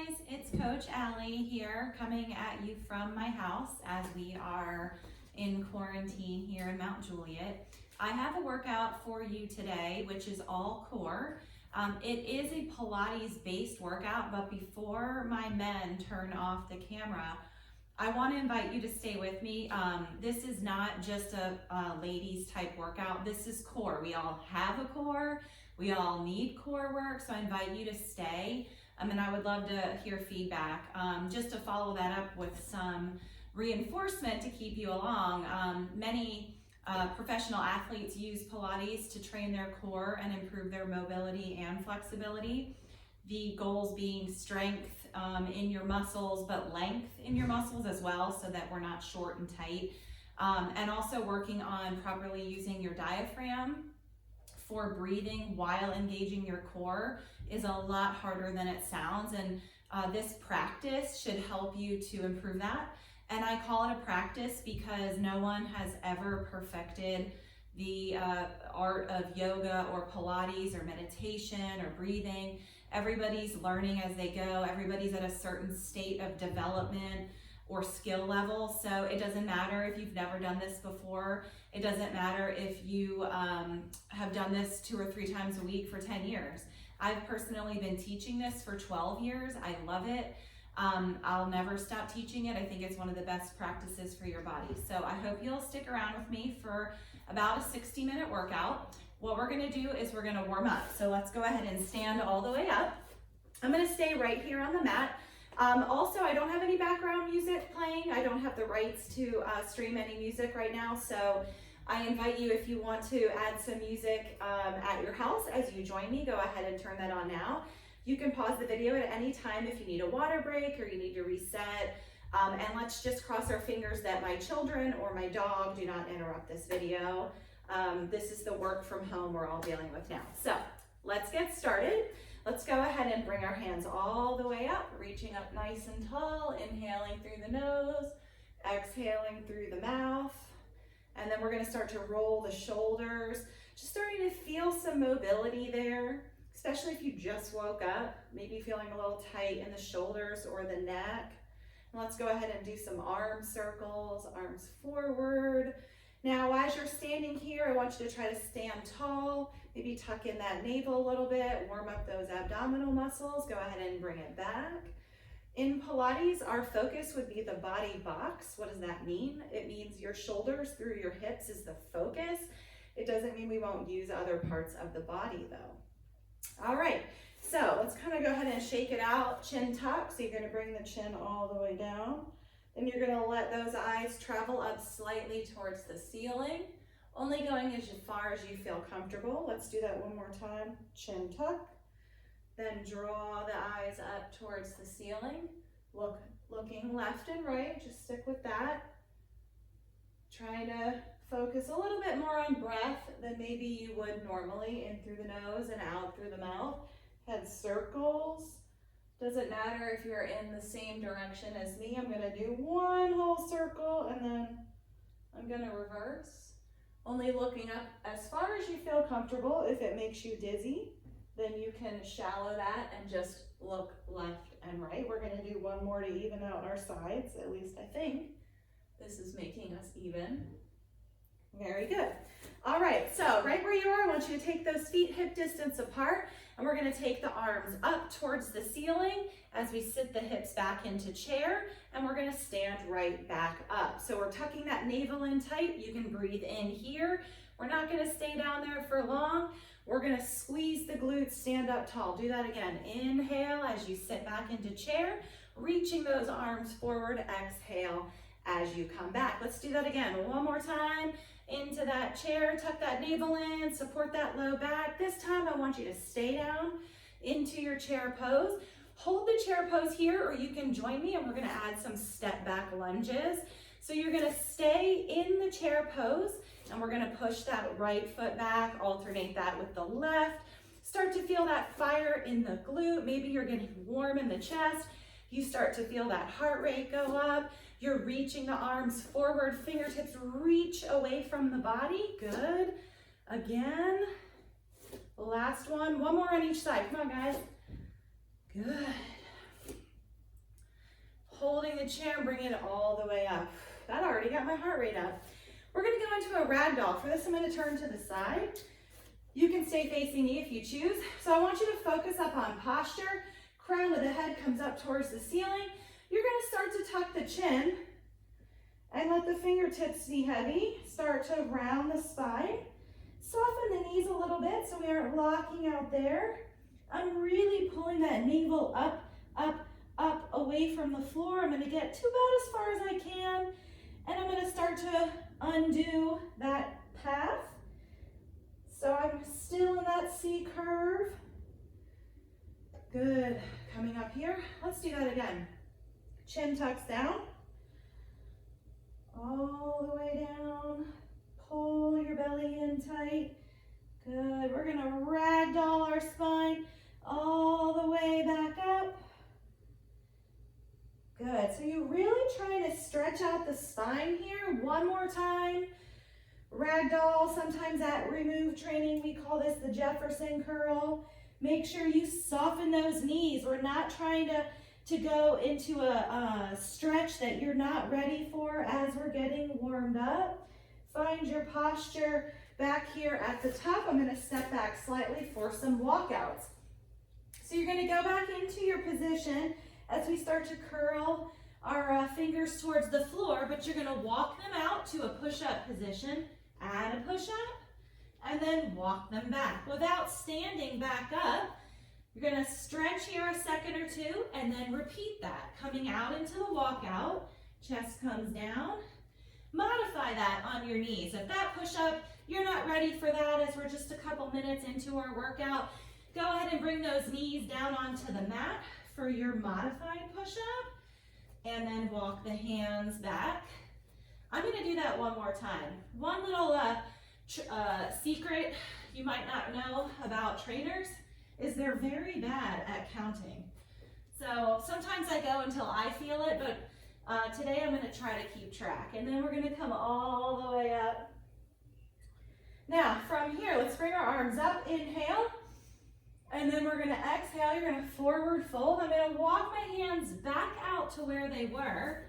guys, it's Coach Allie here coming at you from my house as we are in quarantine here in Mount Juliet. I have a workout for you today, which is all core. It is a Pilates based workout, but before my men turn off the camera, I want to invite you to stay with me. This is not just a ladies type workout. This is core. We all have a core. We all need core work, so I invite you to stay. And I would love to hear feedback. Just to follow that up with some reinforcement to keep you along. Many professional athletes use Pilates to train their core and improve their mobility and flexibility. The goals being strength in your muscles, but length in your muscles as well, so that we're not short and tight. And also working on properly using your diaphragm for breathing while engaging your core is a lot harder than it sounds. And this practice should help you to improve that. And I call it a practice because no one has ever perfected the art of yoga or Pilates or meditation or breathing. Everybody's learning as they go. Everybody's at a certain state of development or skill level. So it doesn't matter if you've never done this before. It doesn't matter if you have done this 2 or 3 times a week for 10 years. I've personally been teaching this for 12 years. I love it. I'll never stop teaching it. I think it's one of the best practices for your body. So I hope you'll stick around with me for about a 60-minute workout. What we're gonna do is we're gonna warm up. So let's go ahead and stand all the way up. I'm gonna stay right here on the mat. Also, I don't have any background music playing. I don't have the rights to stream any music right now. So I invite you, if you want to add some music at your house as you join me, go ahead and turn that on now. You can pause the video at any time if you need a water break or you need to reset. And let's just cross our fingers that my children or my dog do not interrupt this video. This is the work from home we're all dealing with now. So let's get started. Let's go ahead and bring our hands all the way up, reaching up nice and tall, inhaling through the nose, exhaling through the mouth. And then we're gonna start to roll the shoulders, just starting to feel some mobility there, especially if you just woke up, maybe feeling a little tight in the shoulders or the neck. And let's go ahead and do some arm circles, arms forward. Now, as you're standing here, I want you to try to stand tall, maybe tuck in that navel a little bit, warm up those abdominal muscles, go ahead and bring it back. In Pilates, our focus would be the body box. What does that mean? It means your shoulders through your hips is the focus. It doesn't mean we won't use other parts of the body though. All right, so let's kind of go ahead and shake it out, chin tuck. So you're gonna bring the chin all the way down. Then you're gonna let those eyes travel up slightly towards the ceiling, only going as far as you feel comfortable. Let's do that one more time. Chin tuck, then draw the eyes up towards the ceiling. Looking left and right, just stick with that. Trying to focus a little bit more on breath than maybe you would normally, in through the nose and out through the mouth. Head circles. Doesn't matter if you're in the same direction as me. I'm gonna do one whole circle and then I'm gonna reverse. Only looking up as far as you feel comfortable. If it makes you dizzy, then you can shallow that and just look left and right. We're gonna do one more to even out our sides, at least I think. This is making us even. Very good. All right, so right where you are, I want you to take those feet hip distance apart, and we're gonna take the arms up towards the ceiling as we sit the hips back into chair, and we're gonna stand right back up. So we're tucking that navel in tight. You can breathe in here. We're not gonna stay down there for long. We're gonna squeeze the glutes, stand up tall. Do that again. Inhale as you sit back into chair, reaching those arms forward. Exhale as you come back. Let's do that again. One more time. Into that chair, tuck that navel in, support that low back. This time I want you to stay down into your chair pose. Hold the chair pose here, or you can join me and we're gonna add some step back lunges. So you're gonna stay in the chair pose and we're gonna push that right foot back, alternate that with the left. Start to feel that fire in the glute. Maybe you're getting warm in the chest. You start to feel that heart rate go up. You're reaching the arms forward, fingertips reach away from the body. Good. Again. Last one more on each side. Come on, guys. Good. mid-chair and bring it all the way up. That already got my heart rate up. We're gonna go into a ragdoll. For this, I'm gonna turn to the side. You can stay facing me if you choose. So I want you to focus up on posture. Crown of the head comes up towards the ceiling. You're gonna start to tuck the chin and let the fingertips be heavy. Start to round the spine. Soften the knees a little bit so we aren't locking out there. I'm really pulling that navel up, up, up away from the floor. I'm gonna get to about as far as I can, and I'm gonna start to undo that path. So I'm still in that C curve. Good. Coming up here, let's do that again. Chin tucks down, all the way down. Pull your belly in tight. Good. We're gonna ragdoll our spine all the way back up. Good. So you're really trying to stretch out the spine here. One more time. Ragdoll. Sometimes at remove training, we call this the Jefferson curl. Make sure you soften those knees. We're not trying to go into a stretch that you're not ready for as we're getting warmed up. Find your posture back here at the top. I'm going to step back slightly for some walkouts. So you're going to go back into your position as we start to curl our fingers towards the floor, but you're going to walk them out to a push-up position, add a push-up, and then walk them back. Without standing back up, you're going to stretch here a second or two and then repeat that. Coming out into the walkout, chest comes down. Modify that on your knees. If that push-up, you're not ready for that as we're just a couple minutes into our workout, go ahead and bring those knees down onto the mat for your modified push-up, and then walk the hands back. I'm gonna do that one more time. One little secret you might not know about trainers is they're very bad at counting. So sometimes I go until I feel it, but today I'm going to try to keep track, and then we're going to come all the way up. Now from here, let's bring our arms up, inhale, and then we're going to exhale. You're going to forward fold. I'm going to walk my hands back out to where they were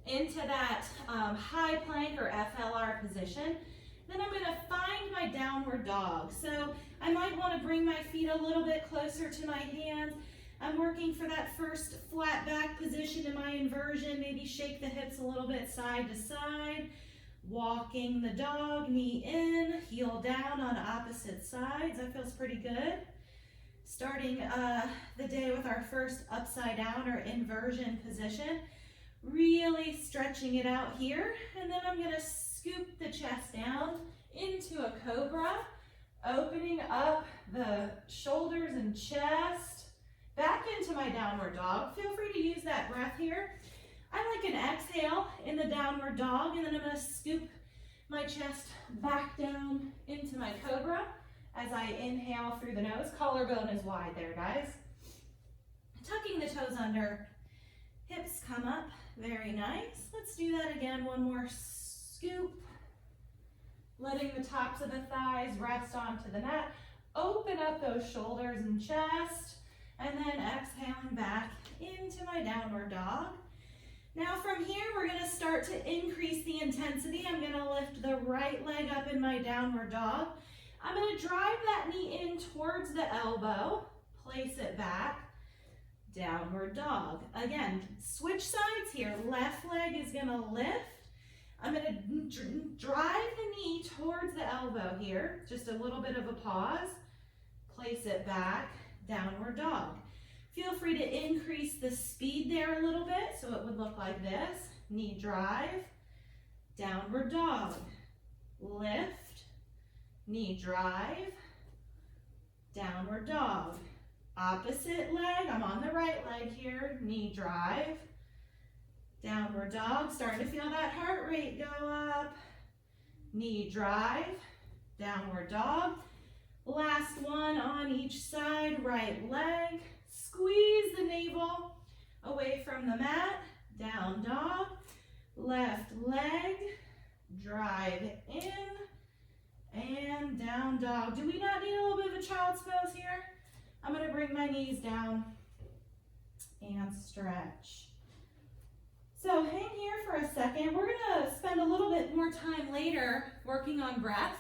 into that high plank or FLR position. Then I'm going to find my downward dog. So I might want to bring my feet a little bit closer to my hands. I'm working for that first flat back position in my inversion. Maybe shake the hips a little bit side to side. Walking the dog, knee in, heel down on opposite sides. That feels pretty good. Starting the day with our first upside down or inversion position. Really stretching it out here. And then I'm going to scoop the chest down into a cobra. Opening up the shoulders and chest. Back into my downward dog. Feel free to use that breath here. I like an exhale in the downward dog, and then I'm going to scoop my chest back down into my cobra as I inhale through the nose. Collarbone is wide there, guys. Tucking the toes under, hips come up. Very nice. Let's do that again. One more scoop. Letting the tops of the thighs rest onto the mat. Open up those shoulders and chest. And then exhaling back into my downward dog. Now from here, we're going to start to increase the intensity. I'm going to lift the right leg up in my downward dog. I'm going to drive that knee in towards the elbow, place it back, downward dog. Again, switch sides here. Left leg is going to lift. I'm going to drive the knee towards the elbow here. Just a little bit of a pause. Place it back. Downward dog. Feel free to increase the speed there a little bit, so it would look like this. Knee drive, downward dog. Lift, knee drive, downward dog. Opposite leg, I'm on the right leg here. Knee drive, downward dog. Starting to feel that heart rate go up. Knee drive, downward dog. Last one on each side, right leg. Squeeze the navel away from the mat. Down dog. Left leg. Drive in. And down dog. Do we not need a little bit of a child's pose here? I'm going to bring my knees down and stretch. So hang here for a second. We're gonna spend a little bit more time later working on breath.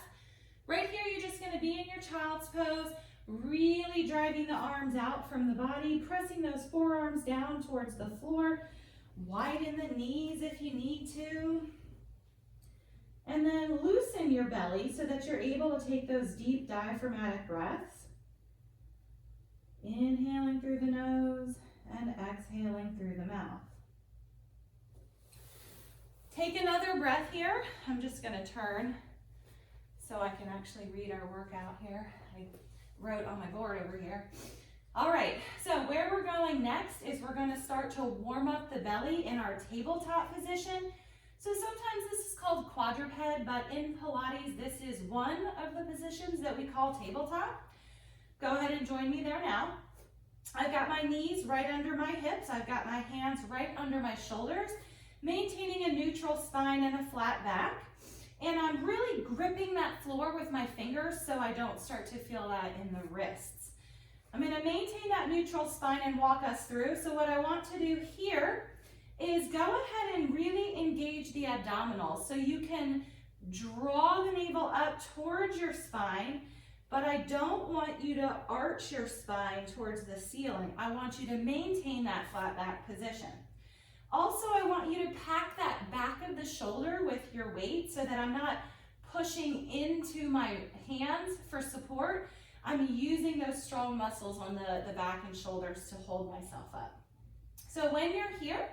Right here, you're just gonna be in your child's pose, really driving the arms out from the body, pressing those forearms down towards the floor. Widen the knees if you need to. And then loosen your belly so that you're able to take those deep diaphragmatic breaths. Inhaling through the nose and exhaling through the mouth. Take another breath here. I'm just gonna turn so I can actually read our workout here. I wrote on my board over here. All right, so where we're going next is we're gonna start to warm up the belly in our tabletop position. So sometimes this is called quadruped, but in Pilates, this is one of the positions that we call tabletop. Go ahead and join me there now. I've got my knees right under my hips. I've got my hands right under my shoulders, maintaining a neutral spine and a flat back. And I'm really gripping that floor with my fingers so I don't start to feel that in the wrists. I'm gonna maintain that neutral spine and walk us through. So what I want to do here is go ahead and really engage the abdominals. So you can draw the navel up towards your spine, but I don't want you to arch your spine towards the ceiling. I want you to maintain that flat back position. Also, I want you to pack that back of the shoulder with your weight so that I'm not pushing into my hands for support. I'm using those strong muscles on the back and shoulders to hold myself up. So when you're here,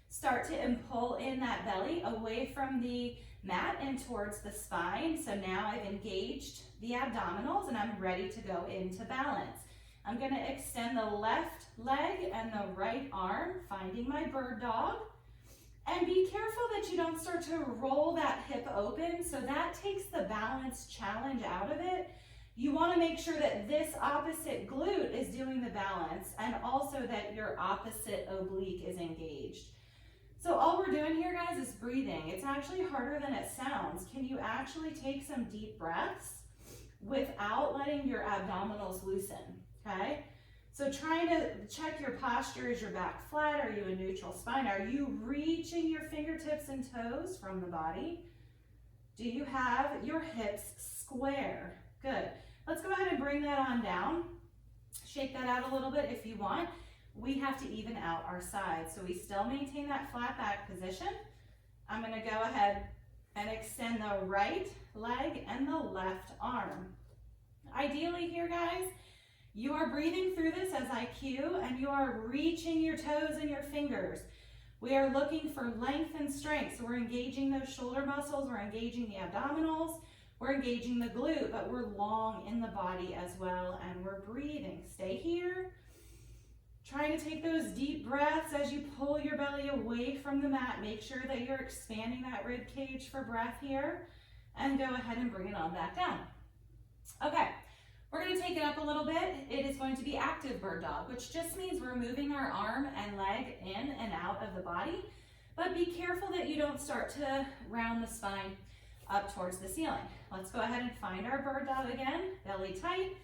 start to pull in that belly away from the mat and towards the spine. So now I've engaged the abdominals and I'm ready to go into balance. I'm gonna extend the left leg and the right arm, finding my bird dog. And be careful that you don't start to roll that hip open, so that takes the balance challenge out of it. You wanna make sure that this opposite glute is doing the balance and also that your opposite oblique is engaged. So all we're doing here, guys, is breathing. It's actually harder than it sounds. Can you actually take some deep breaths without letting your abdominals loosen, okay? So trying to check your posture. Is your back flat? Are you a neutral spine? Are you reaching your fingertips and toes from the body? Do you have your hips square? Good. Let's go ahead and bring that on down. Shake that out a little bit if you want. We have to even out our sides. So we still maintain that flat back position. I'm gonna go ahead and extend the right leg and the left arm. Ideally here, guys, you are breathing through this as I cue, and you are reaching your toes and your fingers. We are looking for length and strength. So we're engaging those shoulder muscles, we're engaging the abdominals, we're engaging the glute, but we're long in the body as well, and we're breathing. Stay here. Trying to take those deep breaths as you pull your belly away from the mat. Make sure that you're expanding that rib cage for breath here, and go ahead and bring it on back down. Okay, we're gonna take it up a little bit. It is going to be active bird dog, which just means we're moving our arm and leg in and out of the body, but be careful that you don't start to round the spine up towards the ceiling. Let's go ahead and find our bird dog again, belly tight.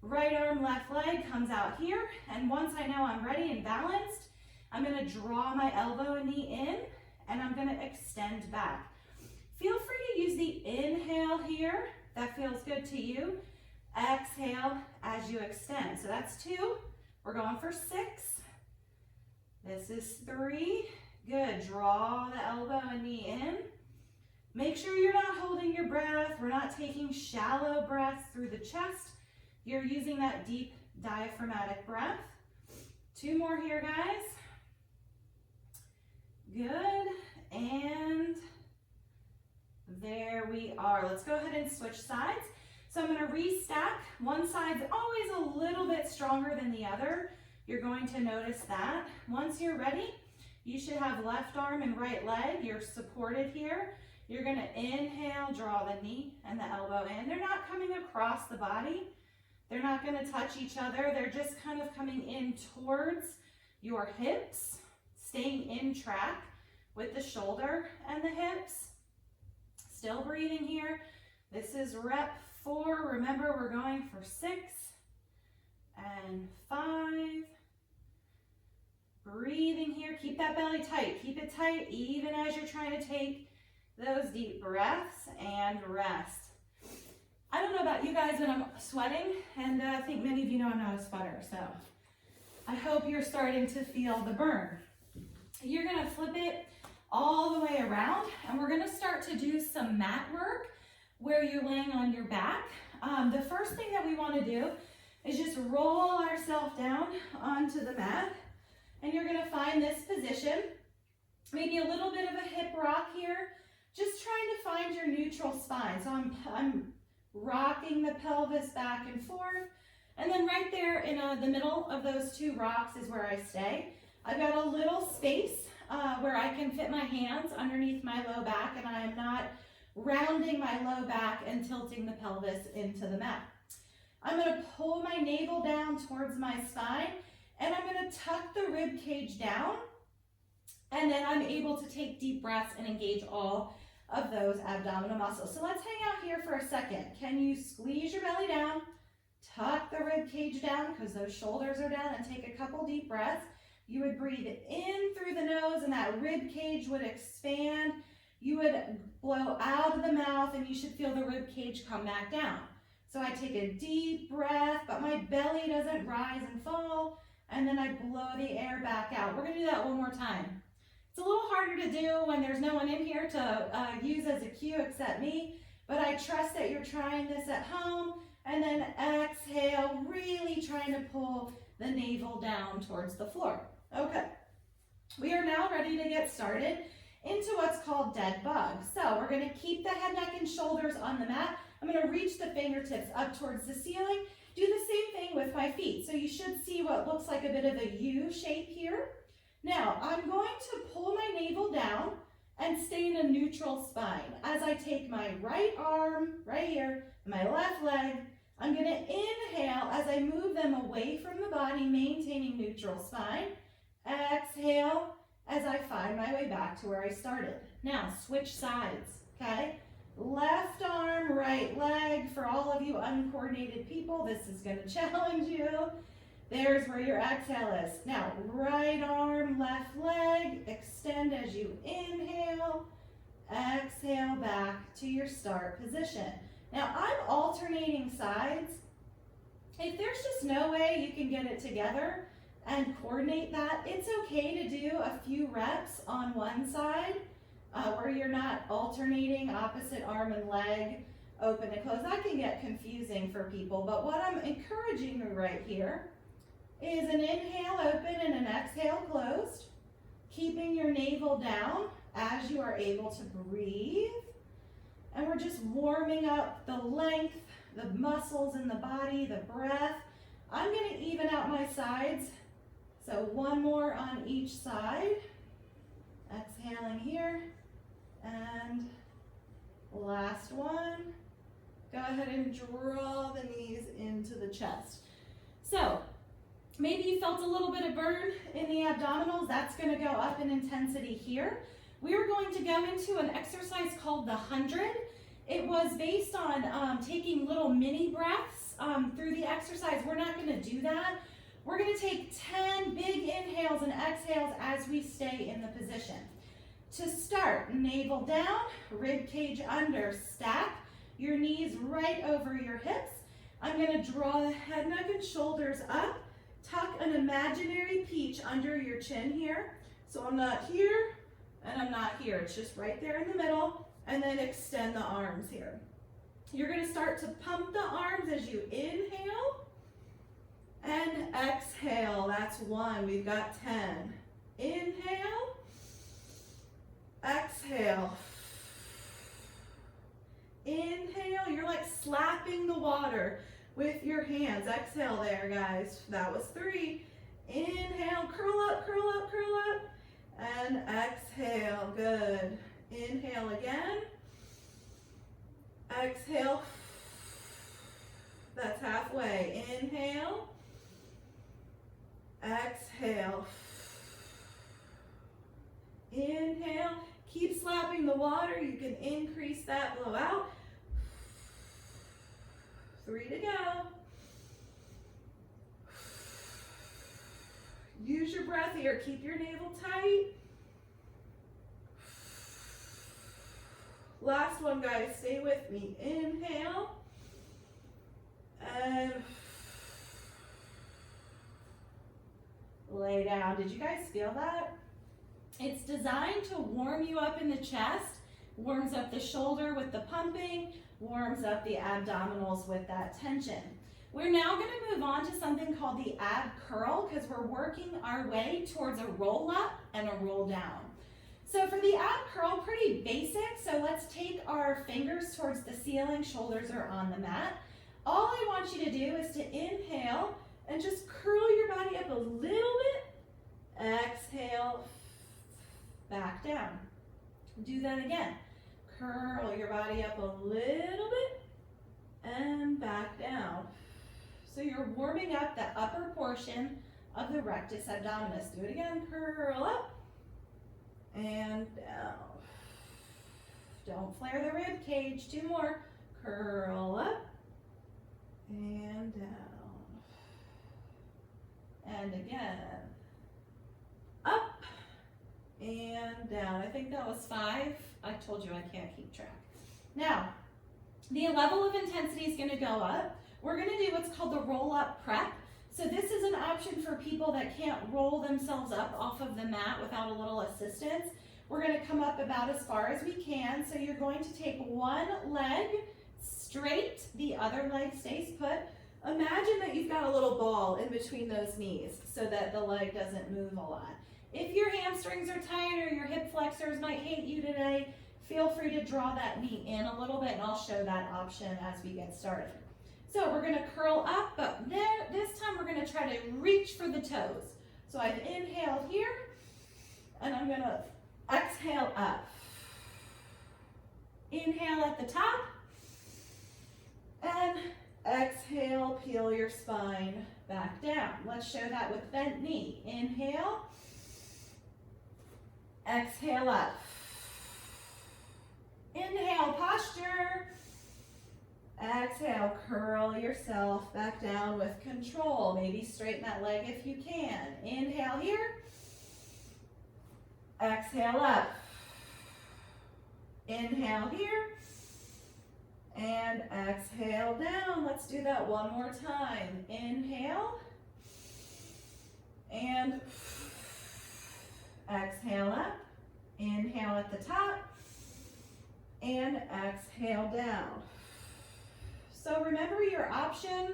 Right arm, left leg comes out here, and once I know I'm ready and balanced, I'm gonna draw my elbow and knee in, and I'm gonna extend back. Feel free to use the inhale here. That feels good to you. Exhale as you extend. So that's 2. We're going for 6. This is 3. Good. Draw the elbow and knee in. Make sure you're not holding your breath. We're not taking shallow breaths through the chest. You're using that deep diaphragmatic breath. 2 more here, guys. Good. And there we are. Let's go ahead and switch sides. So I'm going to restack. One side's always a little bit stronger than the other. You're going to notice that. Once you're ready, you should have left arm and right leg. You're supported here. You're going to inhale, draw the knee and the elbow in. They're not coming across the body. They're not going to touch each other. They're just kind of coming in towards your hips, staying in track with the shoulder and the hips. Still breathing here. This is rep 4. Remember, we're going for 6 and 5. Breathing here. Keep keep that belly tight. Keep it tight even as you're trying to take those deep breaths and rest. I don't know about you guys, but I'm sweating, and I think many of you know I'm not a sweater, so I hope you're starting to feel the burn. You're gonna flip it all the way around, and we're gonna start to do some mat work where you're laying on your back. The first thing that we wanna do is just roll ourselves down onto the mat, and you're gonna find this position, maybe a little bit of a hip rock here, just trying to find your neutral spine. So I'm rocking the pelvis back and forth, and then right there in the middle of those two rocks is where I stay. I've got a little space where I can fit my hands underneath my low back, and I am not rounding my low back and tilting the pelvis into the mat. I'm going to pull my navel down towards my spine, and I'm going to tuck the rib cage down, and then I'm able to take deep breaths and engage all of those abdominal muscles. So let's hang out here for a second. Can you squeeze your belly down, tuck the rib cage down because those shoulders are down, and take a couple deep breaths. You would breathe in through the nose, and that rib cage would expand. You would blow out of the mouth, and you should feel the rib cage come back down. So I take a deep breath, but my belly doesn't rise and fall, and then I blow the air back out. We're gonna do that one more time. It's a little harder to do when there's no one in here to use as a cue except me, but I trust that you're trying this at home. And then exhale, really trying to pull the navel down towards the floor. Okay, we are now ready to get started into what's called dead bug. So we're gonna keep the head, neck, and shoulders on the mat. I'm gonna reach the fingertips up towards the ceiling. Do the same thing with my feet. So you should see what looks like a bit of a U shape here. Now, I'm going to pull my navel down and stay in a neutral spine. As I take my right arm, right here, and my left leg, I'm gonna inhale as I move them away from the body, maintaining neutral spine. Exhale as I find my way back to where I started. Now, switch sides, okay? Left arm, right leg. For all of you uncoordinated people, this is gonna challenge you. There's where your exhale is. Now, right arm, left leg, extend as you inhale, exhale back to your start position. Now, I'm alternating sides. If there's just no way you can get it together and coordinate that, it's okay to do a few reps on one side where you're not alternating opposite arm and leg, open and close. That can get confusing for people, but what I'm encouraging you right here is an inhale open and an exhale closed, keeping your navel down as you are able to breathe. And we're just warming up the length, the muscles in the body, the breath. I'm gonna even out my sides. So one more on each side. Exhaling here. And last one. Go ahead and draw the knees into the chest. So, maybe you felt a little bit of burn in the abdominals. That's going to go up in intensity here. We are going to go into an exercise called the 100. It was based on taking little mini breaths through the exercise. We're not going to do that. We're going to take 10 big inhales and exhales as we stay in the position. To start, navel down, rib cage under, stack your knees right over your hips. I'm going to draw the head, neck, and shoulders up. Tuck an imaginary peach under your chin here. So I'm not here and I'm not here. It's just right there in the middle. And then extend the arms here. You're going to start to pump the arms as you inhale and exhale. That's 1. We've got 10. Inhale. Exhale. Inhale. You're like slapping the water with your hands. Exhale there, guys. That was 3. Inhale, curl up, curl up, curl up. And exhale, good. Inhale again. Exhale. That's halfway. Inhale. Exhale. Inhale. Keep slapping the water. You can increase that blow out. 3 to go. Use your breath here. Keep your navel tight. Last one, guys. Stay with me. Inhale. And lay down. Did you guys feel that? It's designed to warm you up in the chest, warms up the shoulder with the pumping, warms up the abdominals with that tension. We're now going to move on to something called the ab curl because we're working our way towards a roll up and a roll down. So for the ab curl, pretty basic. So let's take our fingers towards the ceiling, shoulders are on the mat. All I want you to do is to inhale and just curl your body up a little bit. Exhale, back down. Do that again. Curl your body up a little bit and back down. So you're warming up the upper portion of the rectus abdominis. Do it again. Curl up and down. Don't flare the rib cage. 2 more. Curl up and down. And again. Up and down. I think that was 5. I told you I can't keep track. Now, the level of intensity is going to go up. We're going to do what's called the roll-up prep. So this is an option for people that can't roll themselves up off of the mat without a little assistance. We're going to come up about as far as we can. So you're going to take one leg straight, the other leg stays put. Imagine that you've got a little ball in between those knees so that the leg doesn't move a lot. If your hamstrings are tight or your hip flexors might hate you today, feel free to draw that knee in a little bit and I'll show that option as we get started. So we're going to curl up, but this time we're going to try to reach for the toes. So I've inhaled here and I'm going to exhale up. Inhale at the top and exhale, peel your spine back down. Let's show that with bent knee. Inhale, exhale up. Inhale, posture. Exhale, curl yourself back down with control. Maybe straighten that leg if you can. Inhale here. Exhale up. Inhale here. And exhale down. Let's do that one more time. Inhale. And exhale up. Inhale at the top. And exhale down. So remember your option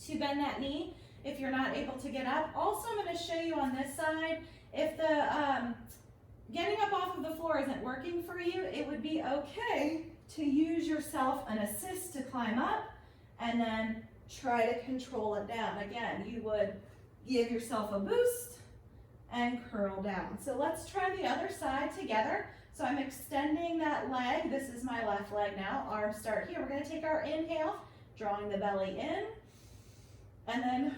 to bend that knee if you're not able to get up. Also, I'm going to show you on this side, if the getting up off of the floor isn't working for you, it would be okay to use yourself an assist to climb up and then try to control it down. Again, you would give yourself a boost and curl down. So let's try the other side together. So I'm extending that leg. This is my left leg now. Arms start here. We're going to take our inhale, drawing the belly in, and then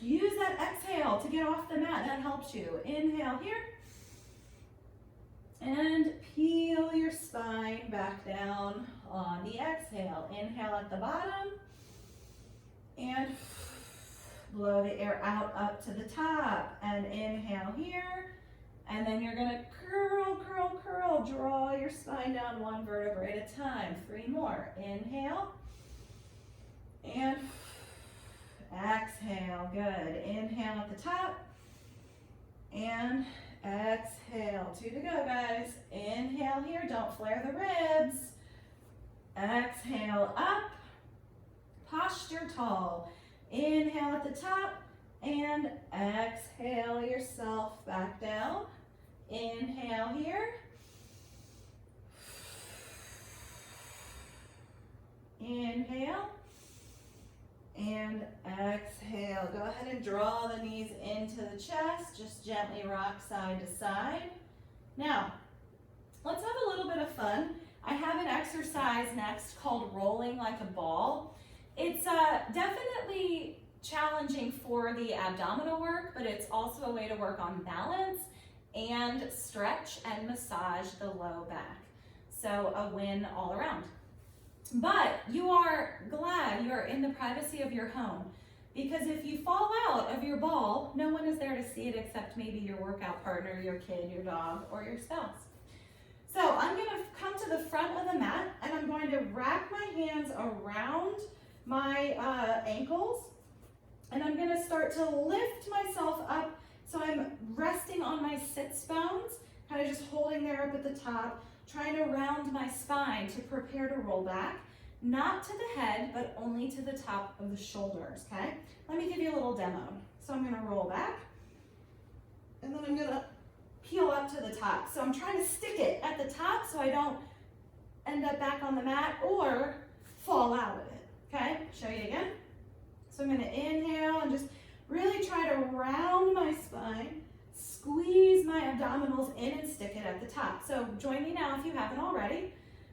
use that exhale to get off the mat. That helps you. Inhale here, and peel your spine back down on the exhale. Inhale at the bottom, and blow the air out up to the top, and inhale here. And then you're going to curl, curl, curl. Draw your spine down one vertebrae at a time. 3 more. Inhale. And exhale. Good. Inhale at the top. And exhale. 2 to go, guys. Inhale here. Don't flare the ribs. Exhale up. Posture tall. Inhale at the top. And exhale yourself back down. Inhale here. Inhale. And exhale. Go ahead and draw the knees into the chest. Just gently rock side to side. Now, let's have a little bit of fun. I have an exercise next called rolling like a ball. It's definitely challenging for the abdominal work, but it's also a way to work on balance and stretch and massage the low back. So a win all around. But you are glad you are in the privacy of your home, because if you fall out of your ball, no one is there to see it except maybe your workout partner, your kid, your dog, or your spouse. So I'm gonna come to the front of the mat and I'm going to wrap my hands around my ankles, and I'm gonna start to lift myself up so I'm resting on my sits bones, kind of just holding there up at the top, trying to round my spine to prepare to roll back, not to the head, but only to the top of the shoulders, okay? Let me give you a little demo. So I'm gonna roll back, and then I'm gonna peel up to the top. So I'm trying to stick it at the top so I don't end up back on the mat or fall out of it, okay? Show you again. So I'm gonna inhale and just really try to round my spine, squeeze my abdominals in and stick it at the top. So join me now if you haven't already.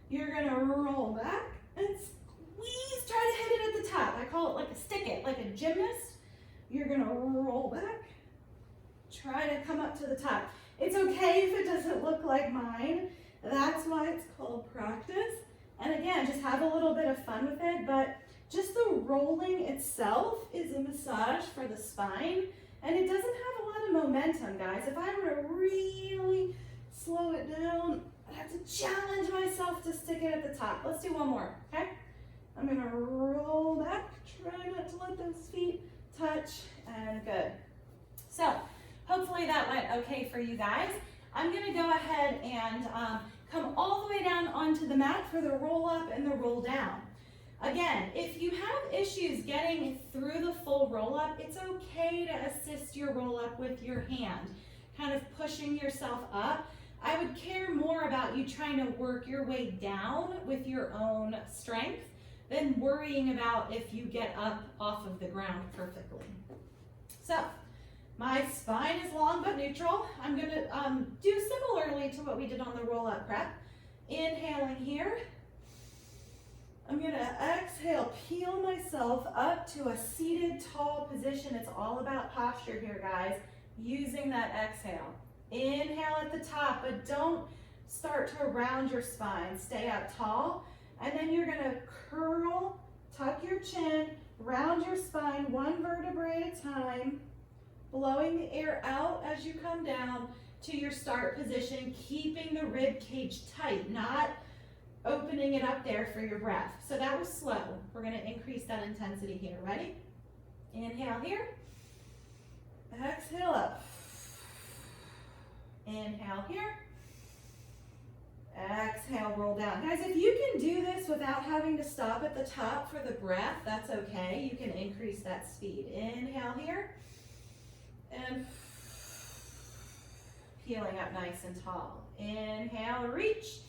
You're gonna roll back and squeeze, try to hit it at the top. I call it like a stick it, like a gymnast. You're gonna roll back, try to come up to the top. It's okay if it doesn't look like mine. That's why it's called practice. And again, just have a little bit of fun with it, but just the rolling itself is a massage for the spine, and it doesn't have a lot of momentum, guys. If I were to really slow it down, I'd have to challenge myself to stick it at the top. Let's do one more, okay? I'm gonna roll back, try not to let those feet touch, and good. So, hopefully that went okay for you guys. I'm gonna go ahead and come all the way down onto the mat for the roll up and the roll down. Again, if you have issues getting through the full roll up, it's okay to assist your roll up with your hand, kind of pushing yourself up. I would care more about you trying to work your way down with your own strength than worrying about if you get up off of the ground perfectly. So, my spine is long but neutral. I'm gonna do similarly to what we did on the roll up prep. Inhaling here. I'm gonna exhale, peel myself up to a seated tall position. It's all about posture here, guys. Using that exhale. Inhale at the top, but don't start to round your spine. Stay up tall. And then you're gonna curl, tuck your chin, round your spine one vertebrae at a time, blowing the air out as you come down to your start position, keeping the rib cage tight, not opening it up there for your breath. So that was slow. We're gonna increase that intensity here. Ready? Inhale here. Exhale up. Inhale here. Exhale, roll down. Guys, if you can do this without having to stop at the top for the breath, that's okay. You can increase that speed. Inhale here. And peeling up nice and tall. Inhale, reach.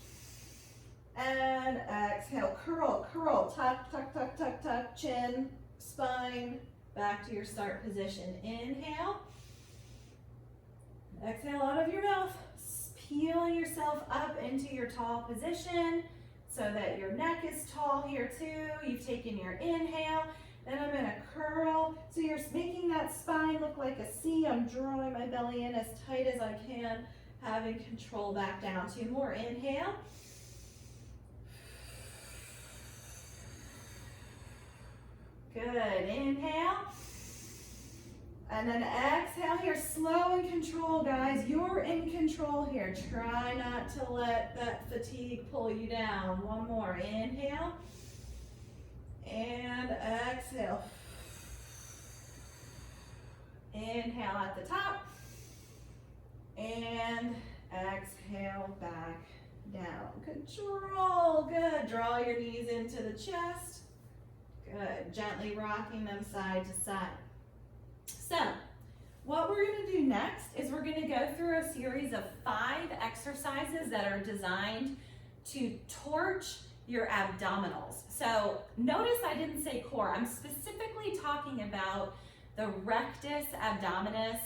And exhale, curl, curl, tuck, tuck, tuck, tuck, tuck, chin, spine, back to your start position. Inhale. Exhale out of your mouth. Peeling yourself up into your tall position so that your neck is tall here too. You've taken your inhale. Then I'm gonna curl. So you're making that spine look like a C. I'm drawing my belly in as tight as I can, having control back down. 2 more. Inhale. Good. Inhale. And then exhale here, slow and control, guys. You're in control here. Try not to let that fatigue pull you down. 1 more. Inhale. And exhale. Inhale at the top. And exhale back down. Control. Good. Draw your knees into the chest. Good. Gently rocking them side to side. So, what we're going to do next is we're going to go through a series of 5 exercises that are designed to torch your abdominals. So, notice I didn't say core. I'm specifically talking about the rectus abdominis.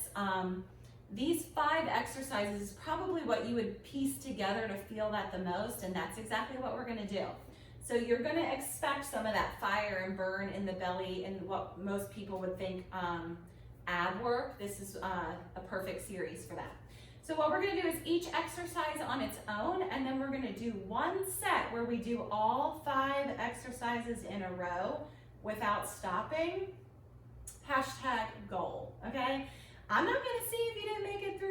These 5 exercises is probably what you would piece together to feel that the most, and that's exactly what we're going to do. So you're going to expect some of that fire and burn in the belly and what most people would think ab work. This is a perfect series for that. So what we're going to do is each exercise on its own, and then we're going to do 1 set where we do all 5 exercises in a row without stopping. #goal, okay? I'm not going to see if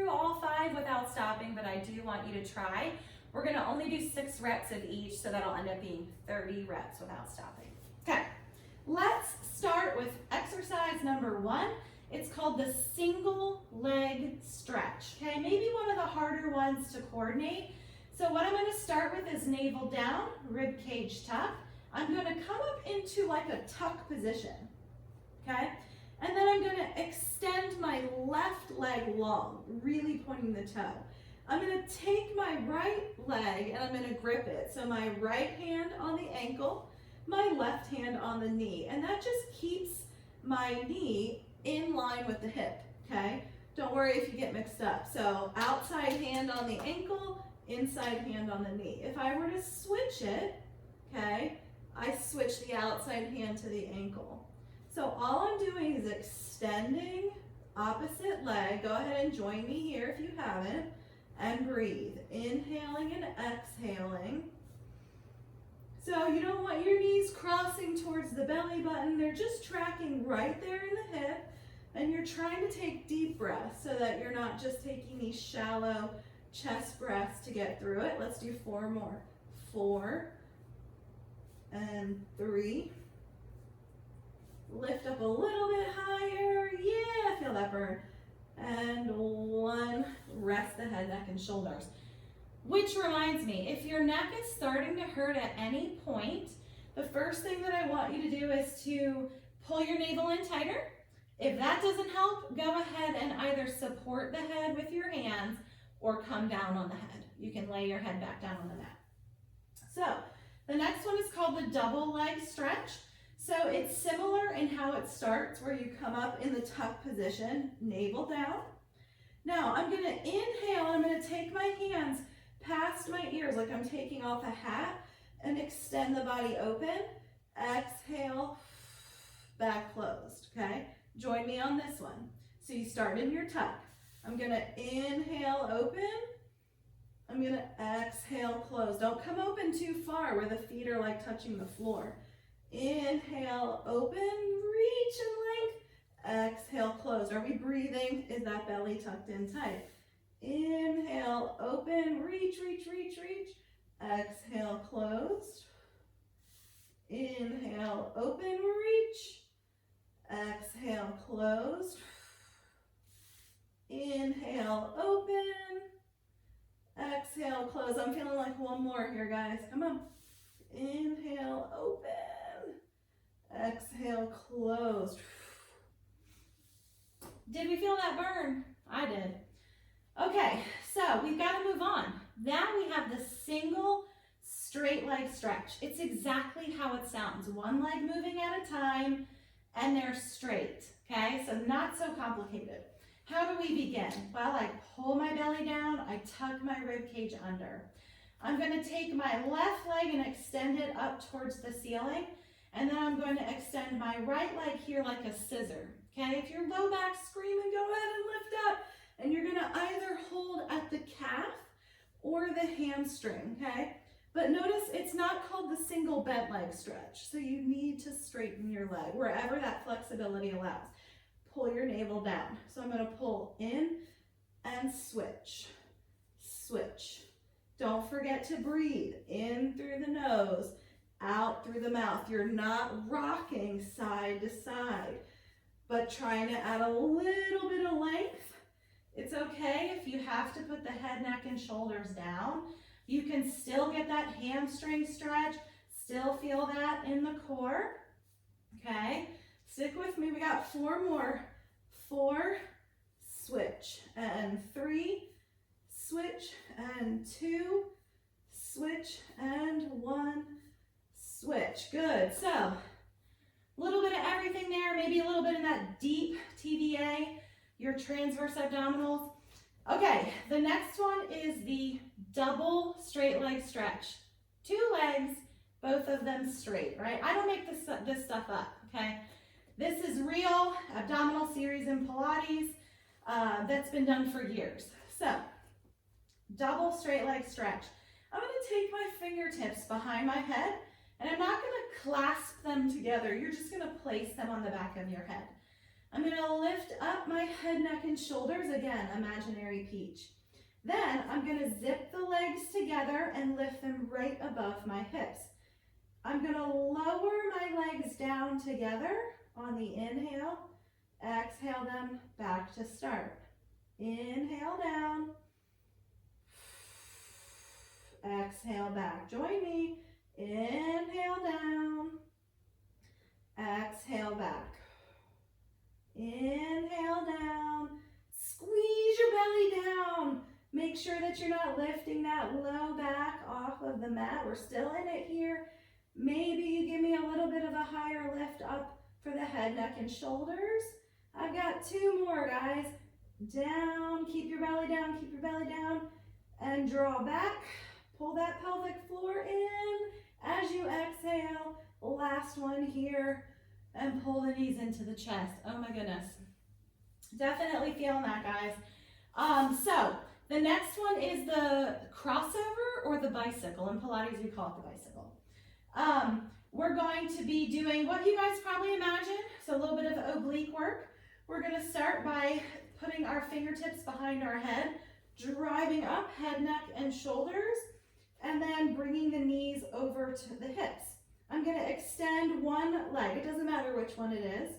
through all 5 without stopping, but I do want you to try. We're gonna only do 6 reps of each, so that'll end up being 30 reps without stopping. Okay, let's start with exercise number 1. It's called the single leg stretch, okay? Maybe one of the harder ones to coordinate. So what I'm gonna start with is navel down, rib cage tuck. I'm gonna come up into like a tuck position, okay? And then I'm gonna extend my left leg long, really pointing the toe. I'm gonna take my right leg and I'm gonna grip it. So my right hand on the ankle, my left hand on the knee. And that just keeps my knee in line with the hip, okay? Don't worry if you get mixed up. So outside hand on the ankle, inside hand on the knee. If I were to switch it, okay, I switch the outside hand to the ankle. So all I'm doing is extending opposite leg. Go ahead and join me here if you haven't. And breathe. Inhaling and exhaling. So you don't want your knees crossing towards the belly button. They're just tracking right there in the hip. And you're trying to take deep breaths so that you're not just taking these shallow chest breaths to get through it. Let's do 4 more. 4 and 3. Lift up a little bit higher. Yeah, feel that burn. And 1. Rest the head, neck, and shoulders. Which reminds me, if your neck is starting to hurt at any point, the first thing that I want you to do is to pull your navel in tighter. If that doesn't help, go ahead and either support the head with your hands or come down on the head. You can lay your head back down on the mat. So the next one is called the double leg stretch. So it's similar in how it starts, where you come up in the tuck position, navel down. Now I'm gonna inhale, I'm gonna take my hands past my ears like I'm taking off a hat and extend the body open. Exhale, back closed, okay? Join me on this one. So you start in your tuck. I'm gonna inhale, open. I'm gonna exhale, close. Don't come open too far where the feet are like touching the floor. Inhale, open, reach and length. Exhale, close. Are we breathing? Is that belly tucked in tight? Inhale, open, reach, reach, reach, reach. Exhale, closed. Inhale, open, reach. Exhale, closed. Inhale, open. Exhale, close. I'm feeling like 1 more here, guys. Come on. Inhale, open. Exhale, close. Did we feel that burn? I did. Okay, so we've got to move on. Now we have the single straight leg stretch. It's exactly how it sounds. 1 leg moving at a time, and they're straight, okay? So not so complicated. How do we begin? Well, I pull my belly down, I tuck my rib cage under. I'm gonna take my left leg and extend it up towards the ceiling, and then I'm going to extend my right leg here like a scissor, okay? If your low back's screaming, go ahead and lift up, and you're gonna either hold at the calf or the hamstring, okay? But notice it's not called the single bent leg stretch, so you need to straighten your leg wherever that flexibility allows. Pull your navel down. So I'm gonna pull in and switch, switch. Don't forget to breathe in through the nose, out through the mouth. You're not rocking side to side, but trying to add a little bit of length. It's okay if you have to put the head, neck, and shoulders down. You can still get that hamstring stretch, still feel that in the core, okay? Stick with me, we got 4 more. 4, switch, and 3, switch, and 2, switch, and 1, switch. Good, so a little bit of everything there, maybe a little bit in that deep TVA, your transverse abdominals. Okay, the next one is the double straight leg stretch. 2 legs, both of them straight, right? I don't make this stuff up, okay? This is real abdominal series in Pilates that's been done for years. So, double straight leg stretch. I'm gonna take my fingertips behind my head, and I'm not gonna clasp them together. You're just gonna place them on the back of your head. I'm gonna lift up my head, neck, and shoulders. Again, imaginary peach. Then I'm gonna zip the legs together and lift them right above my hips. I'm gonna lower my legs down together on the inhale. Exhale them back to start. Inhale down. Exhale back. Join me. Inhale down. Exhale back. Inhale down. Squeeze your belly down. Make sure that you're not lifting that low back off of the mat. We're still in it here. Maybe you give me a little bit of a higher lift up for the head, neck, and shoulders. I've got 2 more, guys. Down, keep your belly down, keep your belly down, and draw back. Pull that pelvic floor in as you exhale. Last one here, and pull the knees into the chest. Oh my goodness. Definitely feeling that, guys. So the next one is the crossover or the bicycle. In Pilates, we call it the bicycle. We're going to be doing what you guys probably imagine, so a little bit of oblique work. We're going to start by putting our fingertips behind our head, driving up head, neck, and shoulders, and then bringing the knees over to the hips. I'm going to extend one leg. It doesn't matter which one it is.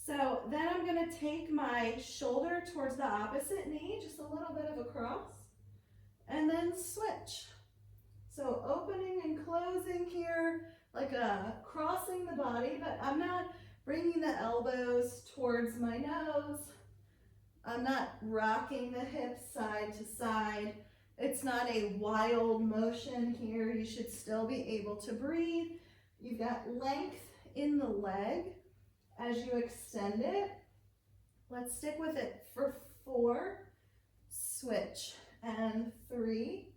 So then I'm going to take my shoulder towards the opposite knee, just a little bit of a cross, and then switch. So opening and closing here, like crossing the body, but I'm not bringing the elbows towards my nose. I'm not rocking the hips side to side. It's not a wild motion here. You should still be able to breathe. You've got length in the leg as you extend it. Let's stick with it for 4, switch, and 3,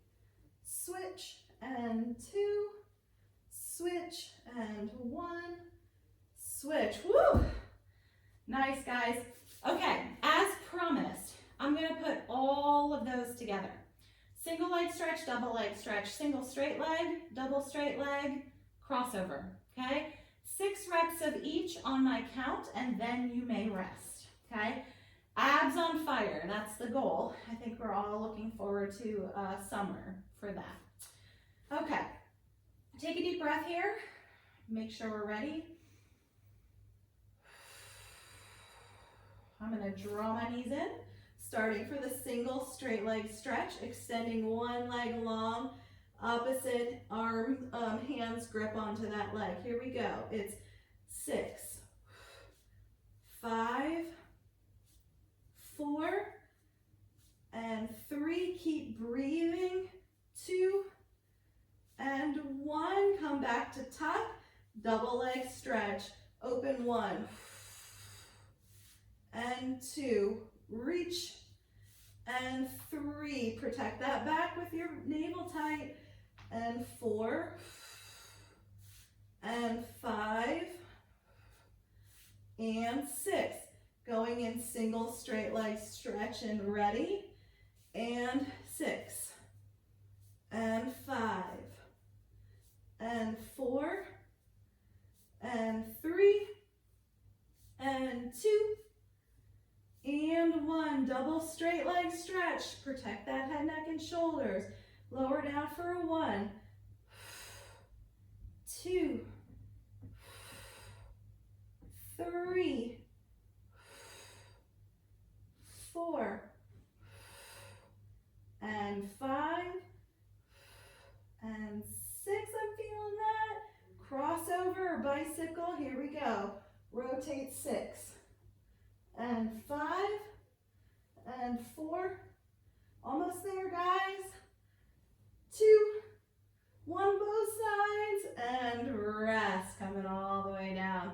switch, and 2, switch, and 1, switch. Woo! Nice, guys. Okay, as promised, I'm going to put all of those together. Single leg stretch, double leg stretch, single straight leg, double straight leg, crossover, okay? 6 reps of each on my count, and then you may rest, okay? Abs on fire, that's the goal. I think we're all looking forward to summer for that. Okay, take a deep breath here. Make sure we're ready. I'm gonna draw my knees in, starting for the single straight leg stretch, extending one leg long, opposite arm, hands grip onto that leg. Here we go. It's 6, 5, 4, and 3. Keep breathing. 2, and 1. Come back to tuck. Double leg stretch. Open 1, and 2. Reach, and 3. Protect that back with your navel tight. And 4, and 5, and 6. Going in single straight leg stretch and ready. And 6, and 5, and 4, and 3, and 2, and 1. Double straight leg stretch. Protect that head, neck, and shoulders. Lower down for a 1, 2, 3, 4, and 5, and 6. I'm feeling that. Crossover or bicycle. Here we go. Rotate 6, and 5, and 4. Almost there, guys. 2, 1, both sides, and rest. Coming all the way down.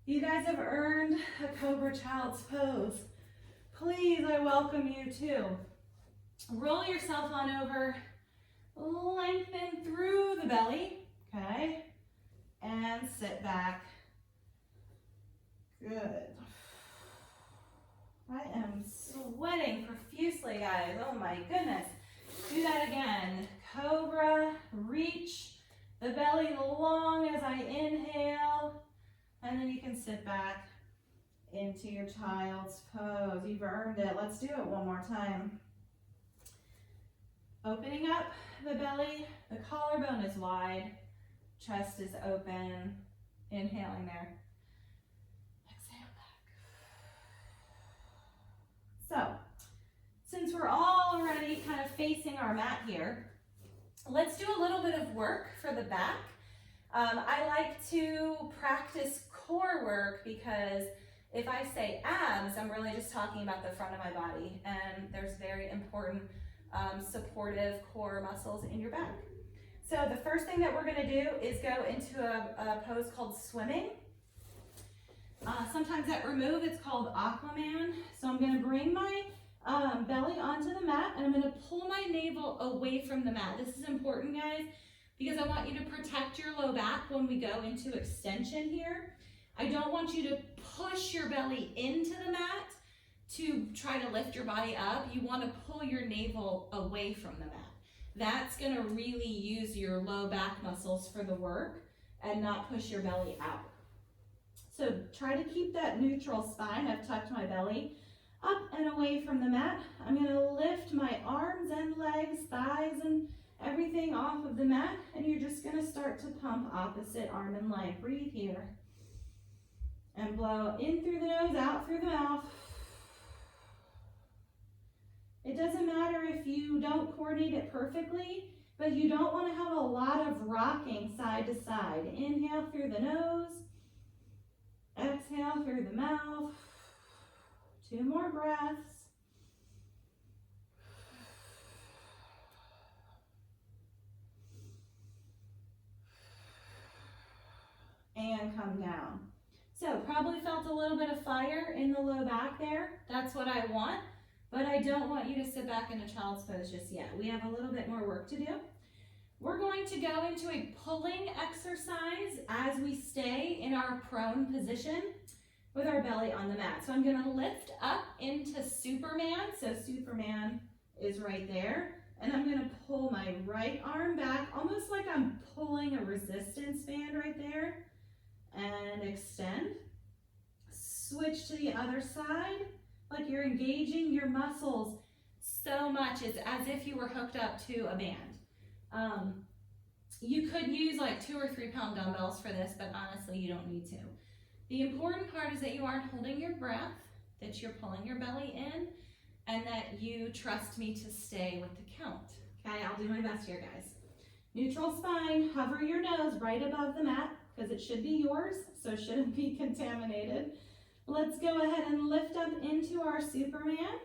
You guys have earned a Cobra Child's Pose. Please, I welcome you too. Roll yourself on over, lengthen through the belly, okay? And sit back. Good. I am sweating profusely, guys. Oh my goodness. Do that again. Cobra, reach the belly long as I inhale, and then you can sit back into your child's pose. You've earned it. Let's do it one more time. Opening up the belly, the collarbone is wide, chest is open. Inhaling there. Exhale back. So, since we're already kind of facing our mat here, let's do a little bit of work for the back. I like to practice core work because if I say abs, I'm really just talking about the front of my body, and there's very important supportive core muscles in your back. So the first thing that we're gonna do is go into a pose called swimming. Sometimes at remove, it's called Aquaman. So I'm gonna bring my belly onto the mat, and I'm gonna pull my navel away from the mat. This is important, guys, because I want you to protect your low back when we go into extension here. I don't want you to push your belly into the mat to try to lift your body up. You want to pull your navel away from the mat. That's going to really use your low back muscles for the work and not push your belly out. So try to keep that neutral spine. I've tucked my belly up and away from the mat. I'm going to lift my arms and legs, thighs, and everything off of the mat, and you're just going to start to pump opposite arm and leg. Breathe here. And blow in through the nose, out through the mouth. It doesn't matter if you don't coordinate it perfectly, but you don't want to have a lot of rocking side to side. Inhale through the nose. Exhale through the mouth. 2 more breaths. And come down. So probably felt a little bit of fire in the low back there. That's what I want, but I don't want you to sit back in a child's pose just yet. We have a little bit more work to do. We're going to go into a pulling exercise as we stay in our prone position with our belly on the mat. So I'm gonna lift up into Superman. So Superman is right there. And I'm gonna pull my right arm back, almost like I'm pulling a resistance band right there. And extend. Switch to the other side, like you're engaging your muscles so much. It's as if you were hooked up to a band. You could use like 2 or 3 pound dumbbells for this, but honestly, you don't need to. The important part is that you aren't holding your breath, that you're pulling your belly in, and that you trust me to stay with the count. Okay, I'll do my best here, guys. Neutral spine, hover your nose right above the mat, because it should be yours, so it shouldn't be contaminated. Let's go ahead and lift up into our Superman.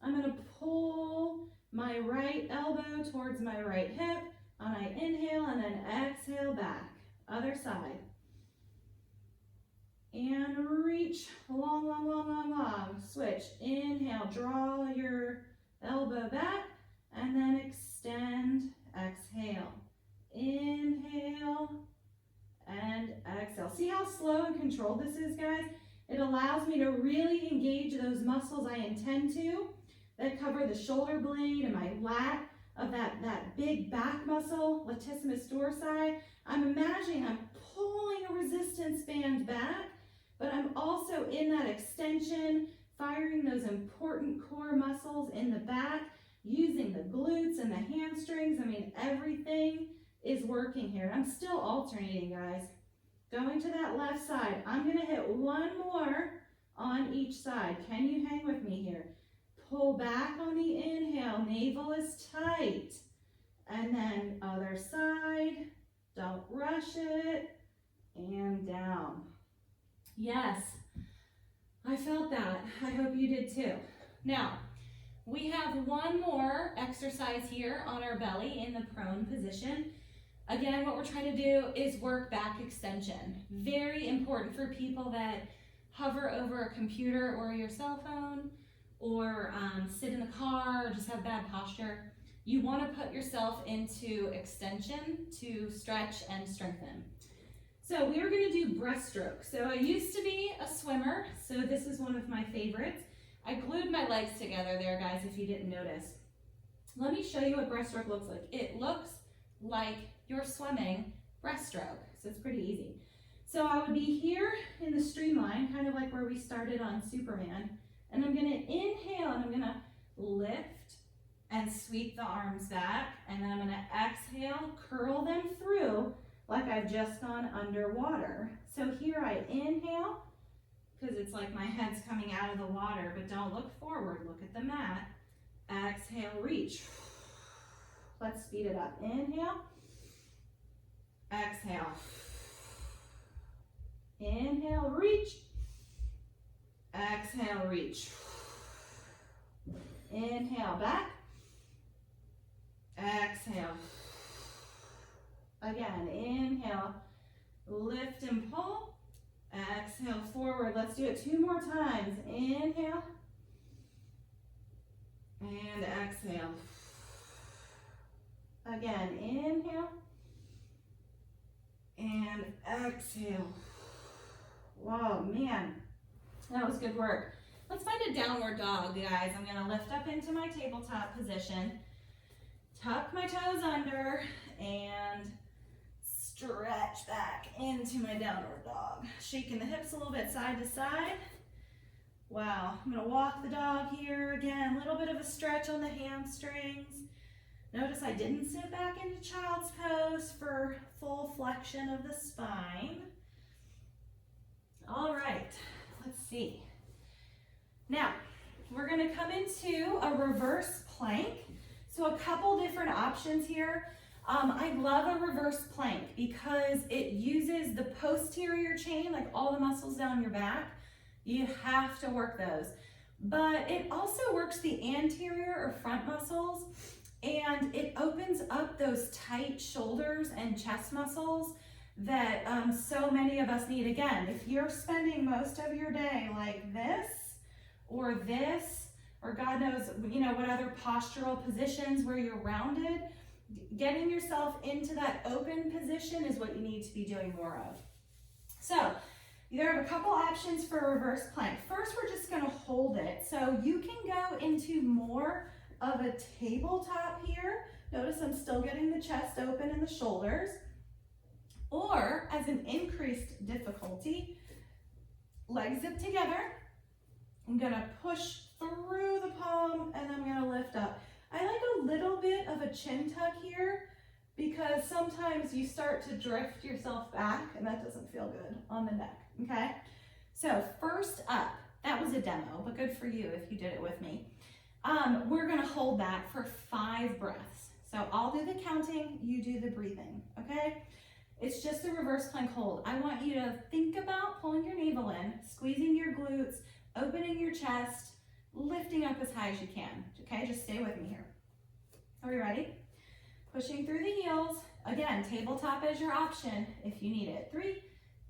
I'm gonna pull my right elbow towards my right hip, and I inhale and then exhale back. Other side. And reach long, long, long, long, long. Switch, inhale, draw your elbow back, and then extend, exhale. Inhale, and exhale. See how slow and controlled this is, guys? It allows me to really engage those muscles I intend to, that cover the shoulder blade and my lat of that big back muscle, latissimus dorsi. I'm imagining I'm pulling a resistance band back, but I'm also in that extension, firing those important core muscles in the back, using the glutes and the hamstrings. I mean, everything is working here. I'm still alternating, guys. Going to that left side. I'm gonna hit 1 more on each side. Can you hang with me here? Pull back on the inhale, navel is tight. And then other side, don't rush it, and down. Yes, I felt that. I hope you did too. Now, we have 1 more exercise here on our belly in the prone position. Again, what we're trying to do is work back extension. Very important for people that hover over a computer or your cell phone, or sit in the car, or just have bad posture. You want to put yourself into extension to stretch and strengthen. So we are going to do breaststroke. So I used to be a swimmer, so this is one of my favorites. I glued my legs together there, guys, if you didn't notice. Let me show you what breaststroke looks like. It looks like you're swimming breaststroke, so it's pretty easy. So I would be here in the streamline, kind of like where we started on Superman. And I'm gonna inhale and I'm gonna lift and sweep the arms back. And then I'm gonna exhale, curl them through like I've just gone underwater. So here I inhale, because it's like my head's coming out of the water, but don't look forward, look at the mat. Exhale, reach. Let's speed it up. Inhale, exhale. Inhale, reach. Exhale, reach. Inhale, back. Exhale. Again, inhale, lift and pull. Exhale, forward. Let's do it 2 more times. Inhale. And exhale. Again, inhale. And exhale. Whoa, man, that was good work. Let's find a downward dog, guys. I'm gonna lift up into my tabletop position, tuck my toes under, and stretch back into my downward dog. Shaking the hips a little bit side to side. Wow, I'm gonna walk the dog here again, a little bit of a stretch on the hamstrings. Notice I didn't sit back into child's pose for full flexion of the spine. All right, let's see. Now, we're gonna come into a reverse plank. So a couple different options here. I love a reverse plank because it uses the posterior chain, like all the muscles down your back. You have to work those. But it also works the anterior or front muscles, and it opens up those tight shoulders and chest muscles that so many of us need. Again, if you're spending most of your day like this, or God knows, you know, what other postural positions where you're rounded, getting yourself into that open position is what you need to be doing more of. So, there are a couple options for a reverse plank. First, we're just gonna hold it. So you can go into more of a tabletop here. Notice I'm still getting the chest open and the shoulders. Or as an increased difficulty, legs zip together. I'm gonna push through the palm and I'm gonna lift up. I like a little bit of a chin tuck here because sometimes you start to drift yourself back and that doesn't feel good on the neck, okay? So first up, that was a demo, but good for you if you did it with me. We're gonna hold that for 5 breaths. So I'll do the counting, you do the breathing, okay? It's just a reverse plank hold. I want you to think about pulling your navel in, squeezing your glutes, opening your chest, lifting up as high as you can, okay? Just stay with me here. Are we ready? Pushing through the heels. Again, tabletop is your option if you need it. 3,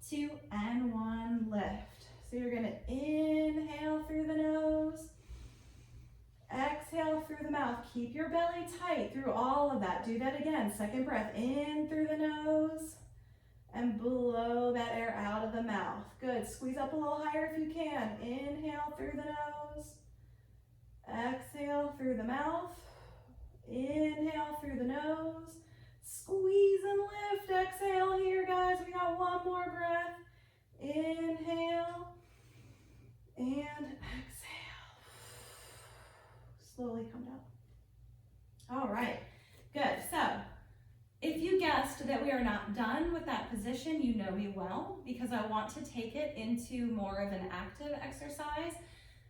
2, and 1, lift. So you're gonna inhale through the nose, exhale through the mouth. Keep your belly tight through all of that. Do that again. Second breath, in through the nose, and blow that air out of the mouth. Good, squeeze up a little higher if you can. Inhale through the nose, exhale through the mouth. Inhale through the nose, squeeze and lift, exhale here, guys. We got 1 more breath. Inhale and exhale. Slowly come down. All right, good. So if you guessed that we are not done with that position, you know me well, because I want to take it into more of an active exercise.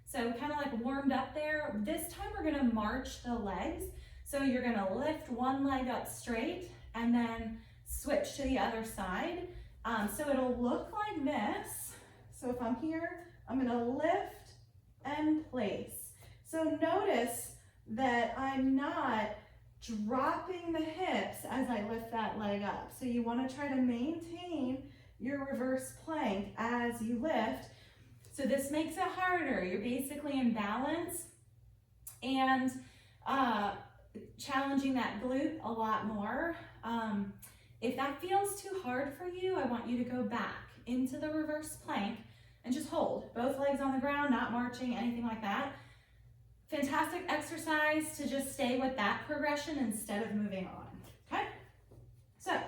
So kind of like warmed up there. This time we're gonna march the legs. So you're gonna lift one leg up straight and then switch to the other side. So it'll look like this. So if I'm here, I'm gonna lift and place. So notice that I'm not dropping the hips as I lift that leg up. So you wanna try to maintain your reverse plank as you lift. So this makes it harder. You're basically in balance and challenging that glute a lot more. If that feels too hard for you, I want you to go back into the reverse plank and just hold both legs on the ground, not marching, anything like that. Fantastic exercise to just stay with that progression instead of moving on, okay? So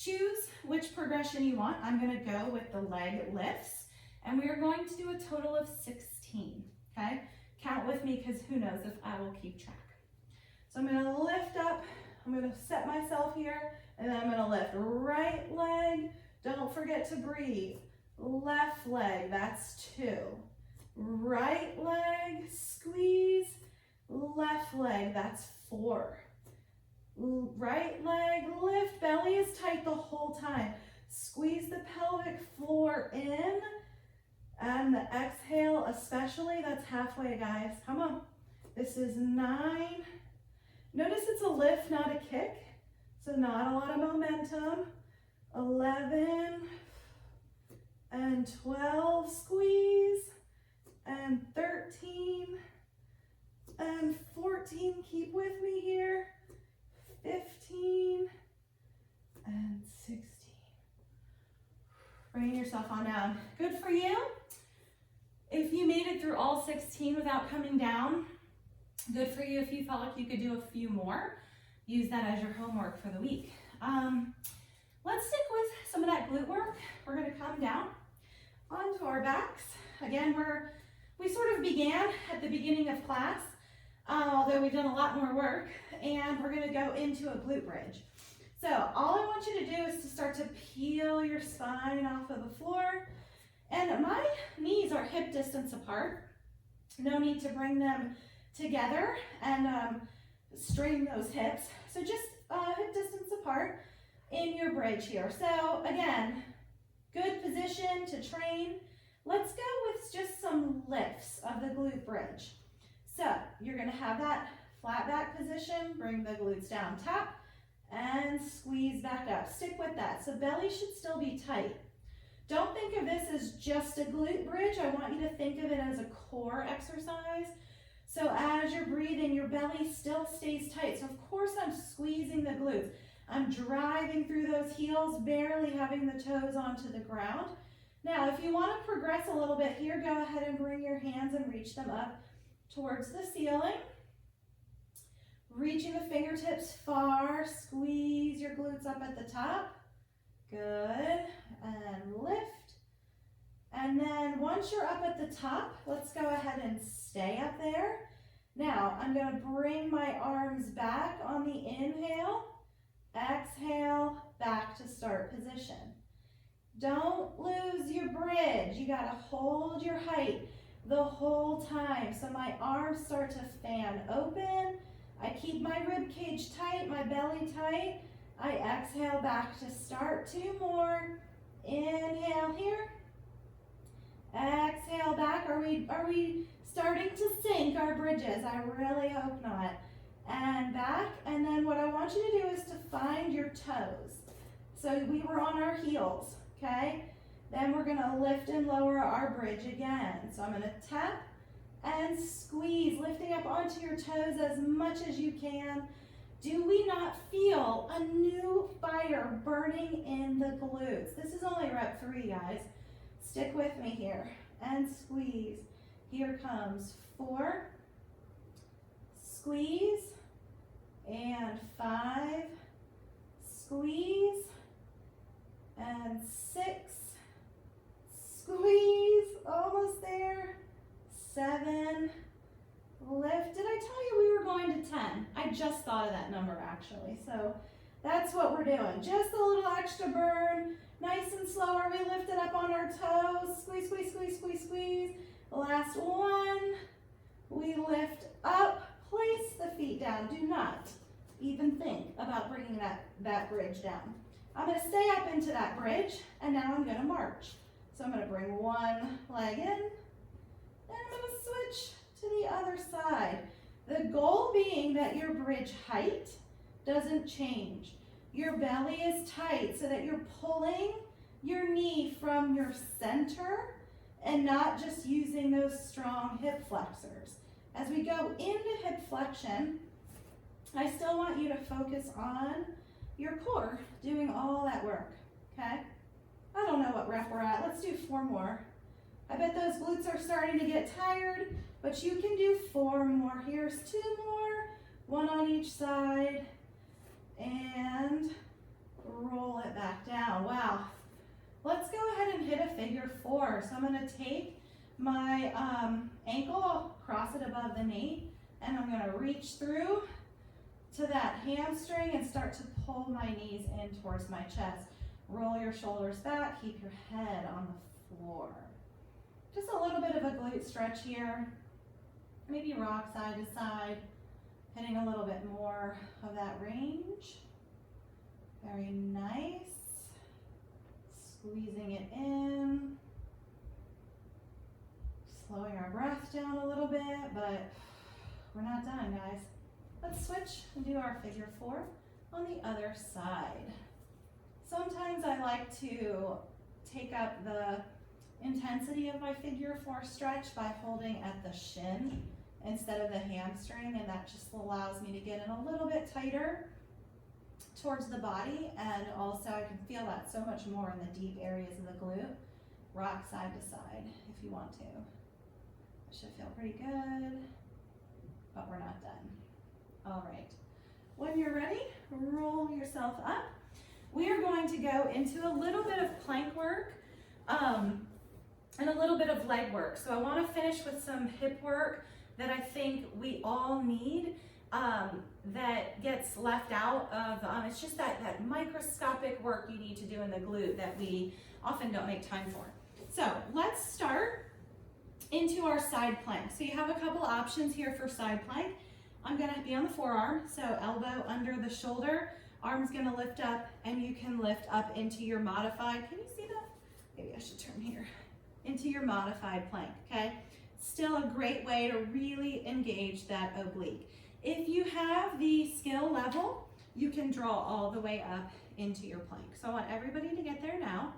choose which progression you want. I'm gonna go with the leg lifts, and we are going to do a total of 16, okay? Count with me, because who knows if I will keep track. So I'm gonna lift up, I'm gonna set myself here, and then I'm gonna lift right leg. Don't forget to breathe. Left leg, that's 2. Right leg, squeeze. Left leg, that's 4. Right leg, lift, belly is tight the whole time. Squeeze the pelvic floor in, and the exhale especially, that's halfway, guys. Come on. This is 9. Notice it's a lift, not a kick, so not a lot of momentum. 11 and 12, squeeze, and 13 and 14, keep with me here, 15 and 16. Bring yourself on down. Good for you. If you made it through all 16 without coming down, good for you. If you felt like you could do a few more, use that as your homework for the week. Let's stick with some of that glute work. We're gonna come down onto our backs. Again, we sort of began at the beginning of class, although we've done a lot more work, and we're gonna go into a glute bridge. So all I want you to do is to start to peel your spine off of the floor. And my knees are hip distance apart. No need to bring them together and strain those hips. So just hip distance apart in your bridge here. So again, good position to train. Let's go with just some lifts of the glute bridge. So you're gonna have that flat back position, bring the glutes down, tap, and squeeze back up. Stick with that. So belly should still be tight. Don't think of this as just a glute bridge. I want you to think of it as a core exercise. So as you're breathing, your belly still stays tight. So of course I'm squeezing the glutes. I'm driving through those heels, barely having the toes onto the ground. Now, if you want to progress a little bit here, go ahead and bring your hands and reach them up towards the ceiling. Reaching the fingertips far, squeeze your glutes up at the top. Good, and lift. And then once you're up at the top, let's go ahead and stay up there. Now, I'm gonna bring my arms back on the inhale. Exhale, back to start position. Don't lose your bridge. You gotta hold your height the whole time. So my arms start to fan open. I keep my rib cage tight, my belly tight. I exhale back to start. 2 more. Inhale here. Exhale back. Are we starting to sink our bridges? I really hope not. And back. And then what I want you to do is to find your toes. So we were on our heels, okay? Then we're gonna lift and lower our bridge again. So I'm gonna tap and squeeze, lifting up onto your toes as much as you can. Do we not feel a new fire burning in the glutes? This is only rep 3, guys. Stick with me here and squeeze. Here comes 4, squeeze, and 5, squeeze, and 6, squeeze, almost there, 7, lift. Did I tell you we were going to 10? I just thought of that number actually. So that's what we're doing. Just a little extra burn. Nice and slow. Are we lifted up on our toes? Squeeze, squeeze, squeeze, squeeze, squeeze. Last one. We lift up. Place the feet down. Do not even think about bringing that bridge down. I'm going to stay up into that bridge, and now I'm going to march. So I'm going to bring one leg in, and I'm going to switch to the other side. The goal being that your bridge height doesn't change. Your belly is tight so that you're pulling your knee from your center and not just using those strong hip flexors. As we go into hip flexion, I still want you to focus on your core, doing all that work, okay? I don't know what rep we're at. Let's do 4 more. I bet those glutes are starting to get tired, but you can do 4 more. Here's 2 more, 1 on each side, and roll it back down. Wow. Let's go ahead and hit a figure four. So I'm gonna take my ankle, cross it above the knee, and I'm gonna reach through to that hamstring and start to pull my knees in towards my chest. Roll your shoulders back, keep your head on the floor. Just a little bit of a glute stretch here. Maybe rock side to side, hitting a little bit more of that range. Very nice. Squeezing it in. Slowing our breath down a little bit, but we're not done, guys. Let's switch and do our figure four on the other side. Sometimes I like to take up the intensity of my figure four stretch by holding at the shin instead of the hamstring, and that just allows me to get in a little bit tighter towards the body, and also I can feel that so much more in the deep areas of the glute. Rock side to side if you want to. It should feel pretty good, but we're not done. All right, when you're ready, roll yourself up. We are going to go into a little bit of plank work and a little bit of leg work. So I want to finish with some hip work that I think we all need that gets left out of, it's just that microscopic work you need to do in the glute that we often don't make time for. So let's start into our side plank. So you have a couple options here for side plank. I'm gonna be on the forearm, so elbow under the shoulder, arm's gonna lift up, and you can lift up into your modified, can you see that? Maybe I should turn here. Into your modified plank, okay? Still a great way to really engage that oblique. If you have the skill level, you can draw all the way up into your plank. So I want everybody to get there now.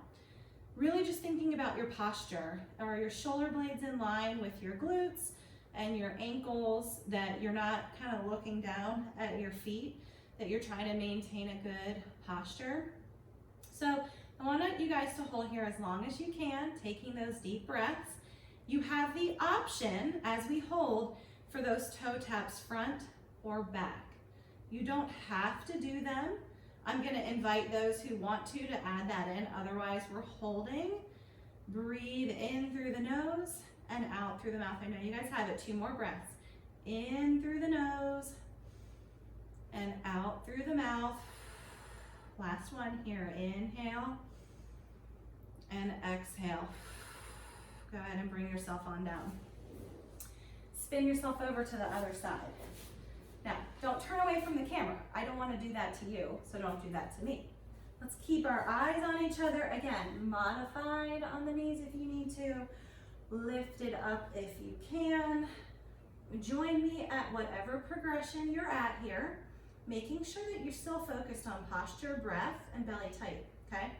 Really just thinking about your posture. Are your shoulder blades in line with your glutes and your ankles, that you're not kind of looking down at your feet, that you're trying to maintain a good posture? So I want you guys to hold here as long as you can, taking those deep breaths. You have the option, as we hold, for those toe taps front or back. You don't have to do them. I'm gonna invite those who want to add that in, otherwise we're holding. Breathe in through the nose and out through the mouth. I know you guys have it, 2 more breaths. In through the nose and out through the mouth. Last one here, inhale and exhale. Go ahead and bring yourself on down. Spin yourself over to the other side. Now, don't turn away from the camera. I don't want to do that to you, so don't do that to me. Let's keep our eyes on each other. Again, modified on the knees if you need to. Lift it up if you can. Join me at whatever progression you're at here, making sure that you're still focused on posture, breath, and belly tight, okay?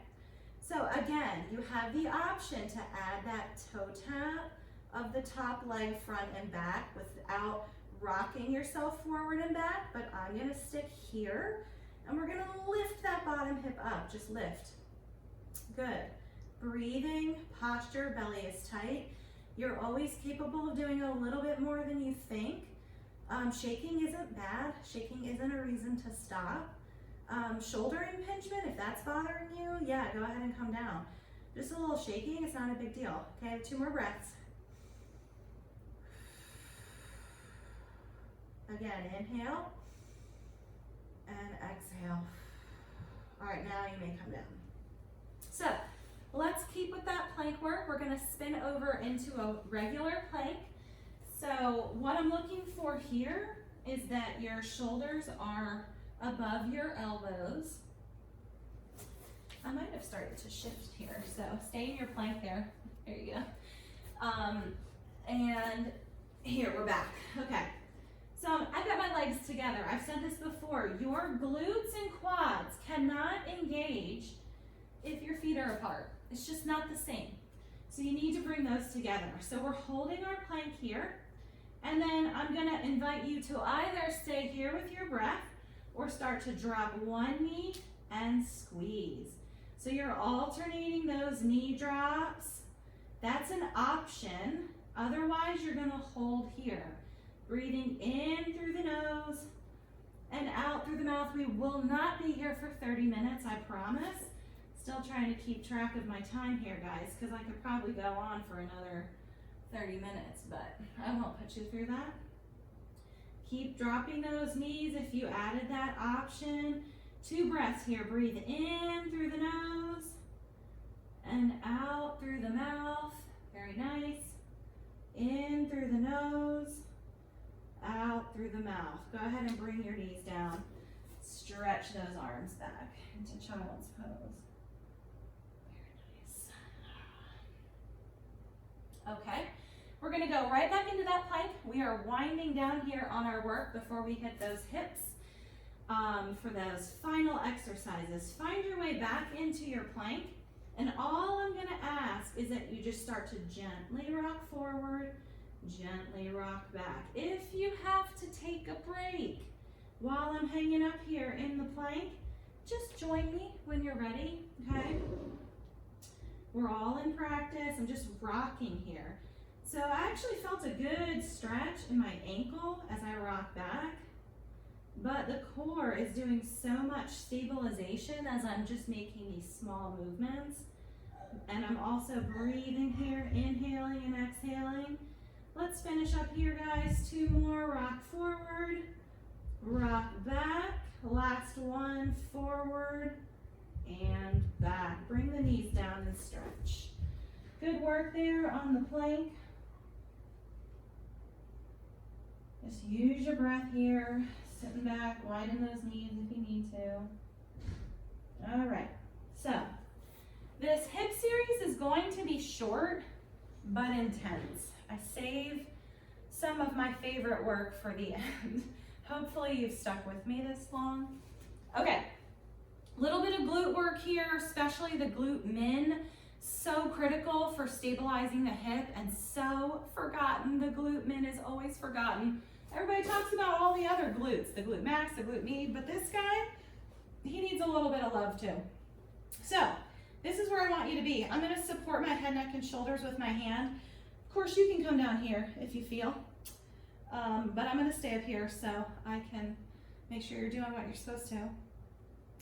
So again, you have the option to add that toe tap of the top leg front and back without rocking yourself forward and back, but I'm gonna stick here and we're gonna lift that bottom hip up, just lift. Good. Breathing, posture, belly is tight. You're always capable of doing a little bit more than you think. Shaking isn't bad. Shaking isn't a reason to stop. Shoulder impingement, if that's bothering you, yeah, go ahead and come down. Just a little shaking, it's not a big deal. Okay, 2 more breaths. Again, inhale and exhale. All right, now you may come down. So let's keep with that plank work. We're gonna spin over into a regular plank. So what I'm looking for here is that your shoulders are above your elbows. I might have started to shift here, so stay in your plank there. There you go. And here, we're back. Okay. So I've got my legs together. I've said this before. Your glutes and quads cannot engage if your feet are apart. It's just not the same. So you need to bring those together. So we're holding our plank here, and then I'm gonna invite you to either stay here with your breath or start to drop one knee and squeeze. So you're alternating those knee drops. That's an option. Otherwise, you're gonna hold here. Breathing in through the nose and out through the mouth. We will not be here for 30 minutes, I promise. Still trying to keep track of my time here, guys, because I could probably go on for another 30 minutes, but I won't put you through that. Keep dropping those knees if you added that option. 2 breaths here. Breathe in through the nose and out through the mouth. Very nice. In through the nose, out through the mouth. Go ahead and bring your knees down. Stretch those arms back into child's pose. Very nice. Okay, we're gonna go right back into that plank. We are winding down here on our work before we hit those hips. For those final exercises, find your way back into your plank. And all I'm gonna ask is that you just start to gently rock forward, gently rock back. If you have to take a break while I'm hanging up here in the plank, just join me when you're ready, okay? We're all in practice. I'm just rocking here. So I actually felt a good stretch in my ankle as I rock back, but the core is doing so much stabilization as I'm just making these small movements. And I'm also breathing here, inhaling and exhaling. Let's finish up here, guys. 2 more. Rock forward, rock back. Last one, forward and back. Bring the knees down and stretch. Good work there on the plank. Just use your breath here. Sitting back, widen those knees if you need to. All right, so this hip series is going to be short but intense. I save some of my favorite work for the end. Hopefully you've stuck with me this long. Okay, little bit of glute work here, especially the glute min. So critical for stabilizing the hip and so forgotten. The glute min is always forgotten. Everybody talks about all the other glutes, the glute max, the glute med, but this guy, he needs a little bit of love too. So, this is where I want you to be. I'm gonna support my head, neck, and shoulders with my hand. Of course, you can come down here if you feel, but I'm gonna stay up here so I can make sure you're doing what you're supposed to.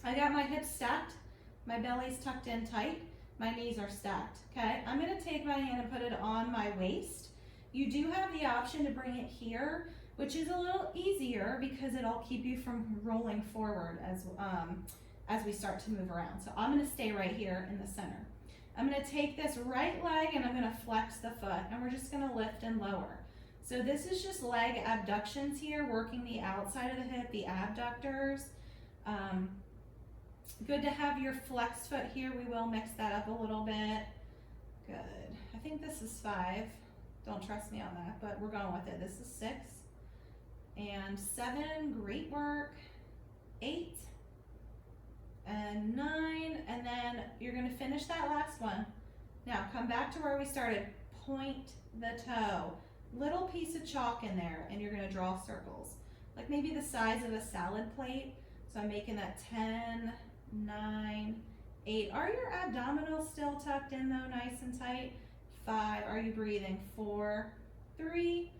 I got my hips stacked, my belly's tucked in tight, my knees are stacked, okay? I'm gonna take my hand and put it on my waist. You do have the option to bring it here, which is a little easier because it'll keep you from rolling forward as we start to move around. So I'm gonna stay right here in the center. I'm gonna take this right leg and I'm gonna flex the foot and we're just gonna lift and lower. So this is just leg abductions here, working the outside of the hip, the abductors. Good to have your flexed foot here. We will mix that up a little bit. Good. I think this is 5. Don't trust me on that, but we're going with it. This is 6 and 7. Great work. 8 and 9, and then you're going to finish that last one. Now come back to where we started. Point the toe. Little piece of chalk in there, and you're going to draw circles, like maybe the size of a salad plate. So I'm making that 10, 9, 8. Are your abdominals still tucked in though, nice and tight? 5. Are you breathing? 4, 3,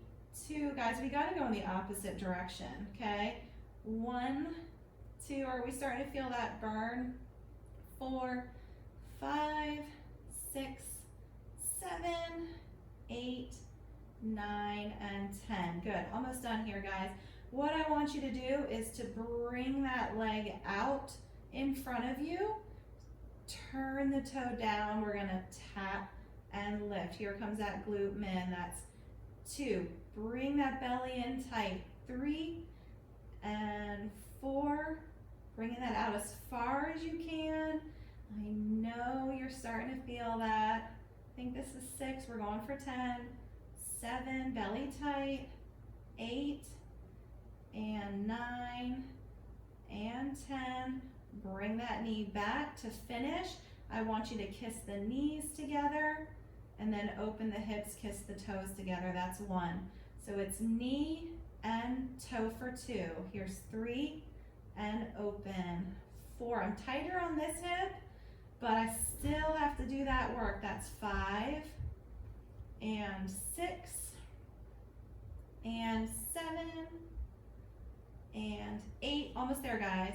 2. Guys, we got to go in the opposite direction, okay? 1, 2. Are we starting to feel that burn? 4, 5, 6, 7, 8, 9, and 10. Good. Almost done here, guys. What I want you to do is to bring that leg out in front of you. Turn the toe down. We're going to tap and lift. Here comes that glute min. That's 2. Bring that belly in tight. 3 and 4. Bringing that out as far as you can. I know you're starting to feel that. I think this is 6. We're going for 10. 7. Belly tight. 8 and 9 and 10. Bring that knee back to finish. I want you to kiss the knees together and then open the hips, kiss the toes together. That's 1. So it's knee and toe for 2. Here's 3 and open. 4. I'm tighter on this hip, but I still have to do that work. That's 5 and 6 and 7 and 8, almost there guys,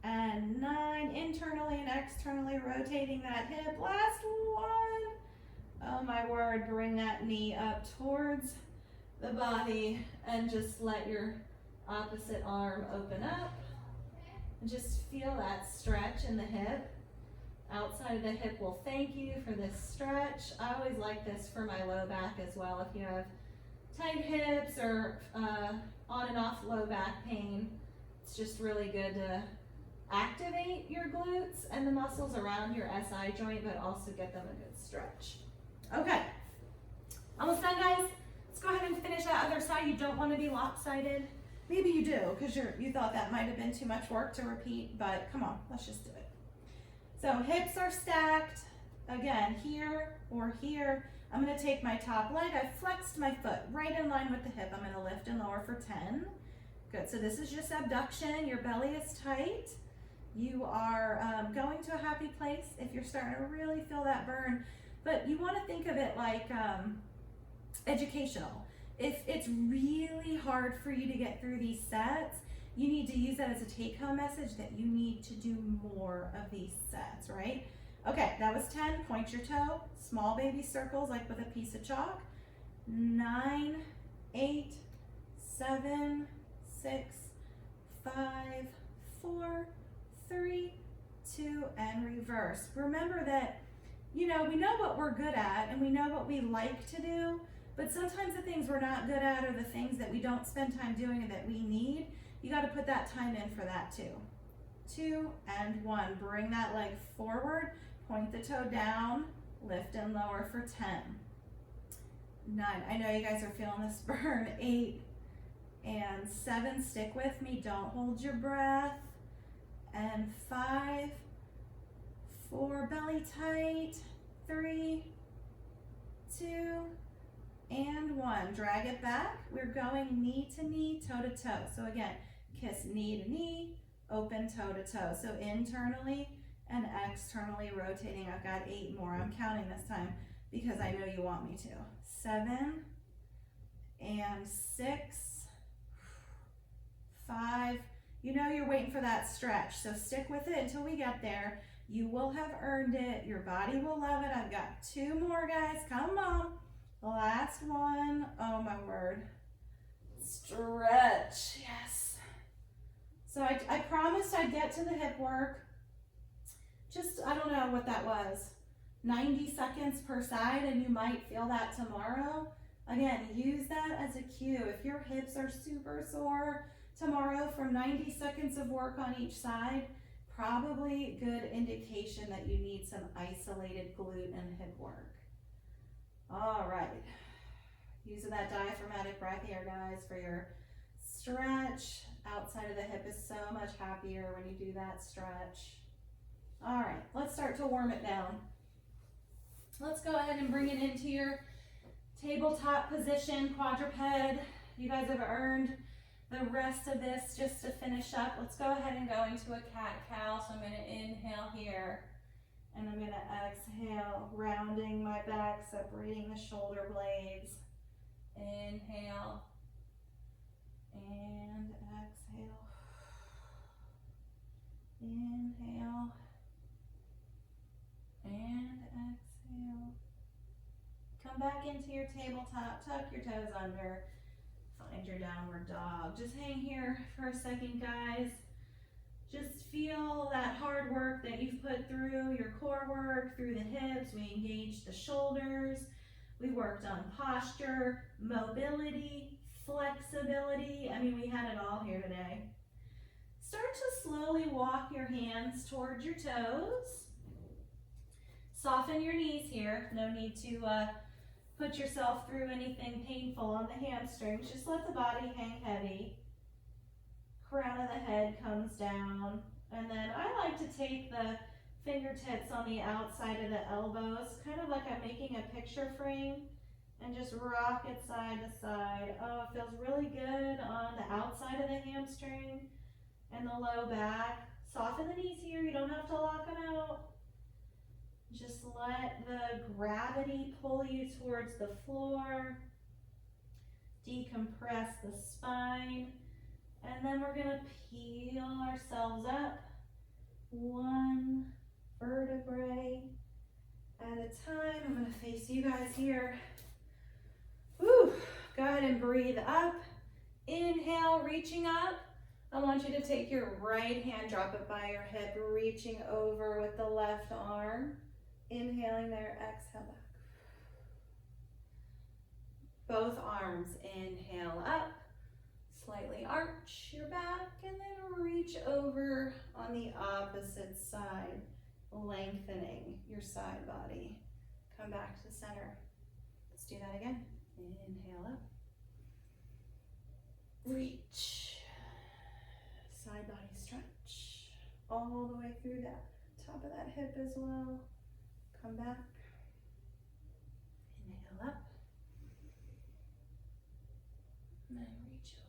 and 9, internally and externally rotating that hip, last one. Oh my word, bring that knee up towards the body and just let your opposite arm open up. And just feel that stretch in the hip. Outside of the hip will thank you for this stretch. I always like this for my low back as well. If you have tight hips or on and off low back pain, it's just really good to activate your glutes and the muscles around your SI joint, but also get them a good stretch. Okay, almost done guys. Let's go ahead and finish that other side. You don't want to be lopsided. Maybe you do, because you thought that might have been too much work to repeat, but come on, let's just do it. So hips are stacked, again, here or here. I'm gonna take my top leg, I flexed my foot right in line with the hip. I'm gonna lift and lower for 10. Good, so this is just abduction, your belly is tight. You are going to a happy place if you're starting to really feel that burn, but you wanna think of it like educational. If it's really hard for you to get through these sets, you need to use that as a take-home message that you need to do more of these sets, right? Okay, that was 10, point your toe, small baby circles like with a piece of chalk. 9, 8, 7, 6, 5, 4, 3, 2, and reverse. Remember that, you know, we know what we're good at and we know what we like to do, but sometimes the things we're not good at are the things that we don't spend time doing and that we need. You got to put that time in for that too. 2 and 1. Bring that leg forward, point the toe down, lift and lower for 10. 9. I know you guys are feeling this burn. 8 and 7. Stick with me. Don't hold your breath. And 5, 4. Belly tight. 3, 2, and 1. Drag it back. We're going knee to knee, toe to toe. So again, kiss knee to knee, open toe to toe. So internally and externally rotating. I've got 8 more. I'm counting this time because I know you want me to. 7 and 6, 5. You know you're waiting for that stretch, so stick with it until we get there. You will have earned it. Your body will love it. I've got 2 more, guys. Come on. Last one. Oh my word. Stretch. Yes. So I promised I'd get to the hip work. Just, I don't know what that was. 90 seconds per side, and you might feel that tomorrow. Again, use that as a cue. If your hips are super sore tomorrow from 90 seconds of work on each side, probably good indication that you need some isolated glute and hip work. All right, using that diaphragmatic breath here, guys, for your stretch. Outside of the hip is so much happier when you do that stretch. All right, let's start to warm it down. Let's go ahead and bring it into your tabletop position, quadruped. You guys have earned the rest of this just to finish up. Let's go ahead and go into a cat-cow. So I'm going to inhale here. And I'm going to exhale, rounding my back, separating the shoulder blades. Inhale and exhale. Inhale and exhale. Come back into your tabletop, tuck your toes under, find your downward dog. Just hang here for a second, guys. Just feel that hard work that you've put through, your core work, through the hips. We engaged the shoulders. We worked on posture, mobility, flexibility. I mean, we had it all here today. Start to slowly walk your hands towards your toes. Soften your knees here. No need to put yourself through anything painful on the hamstrings. Just let the body hang heavy. Crown of the head comes down, and then I like to take the fingertips on the outside of the elbows, kind of like I'm making a picture frame, and just rock it side to side. Oh, it feels really good on the outside of the hamstring and the low back. Soften the knees here, you don't have to lock them out. Just let the gravity pull you towards the floor. Decompress the spine. And And then we're gonna peel ourselves up one vertebrae at a time. I'm gonna face you guys here. Woo. Go ahead and breathe up. Inhale, reaching up. I want you to take your right hand, drop it by your hip, reaching over with the left arm. Inhaling there, exhale back. Both arms, inhale up. Slightly arch your back and then reach over on the opposite side, lengthening your side body. Come back to the center. Let's do that again. Inhale up. Reach. Side body stretch. All the way through that top of that hip as well. Come back. Inhale up. And then reach over.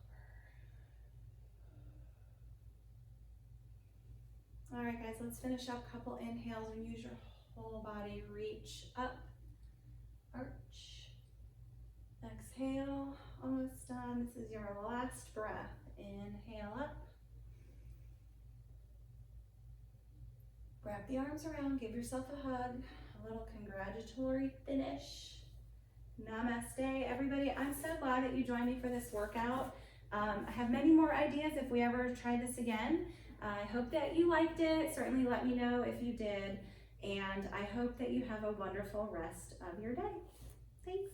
All right, guys, let's finish up. Couple inhales and use your whole body. Reach up, arch, exhale, almost done. This is your last breath. Inhale up. Wrap the arms around, give yourself a hug, a little congratulatory finish. Namaste, everybody. I'm so glad that you joined me for this workout. I have many more ideas if we ever try this again. I hope that you liked it. Certainly let me know if you did. And I hope that you have a wonderful rest of your day. Thanks.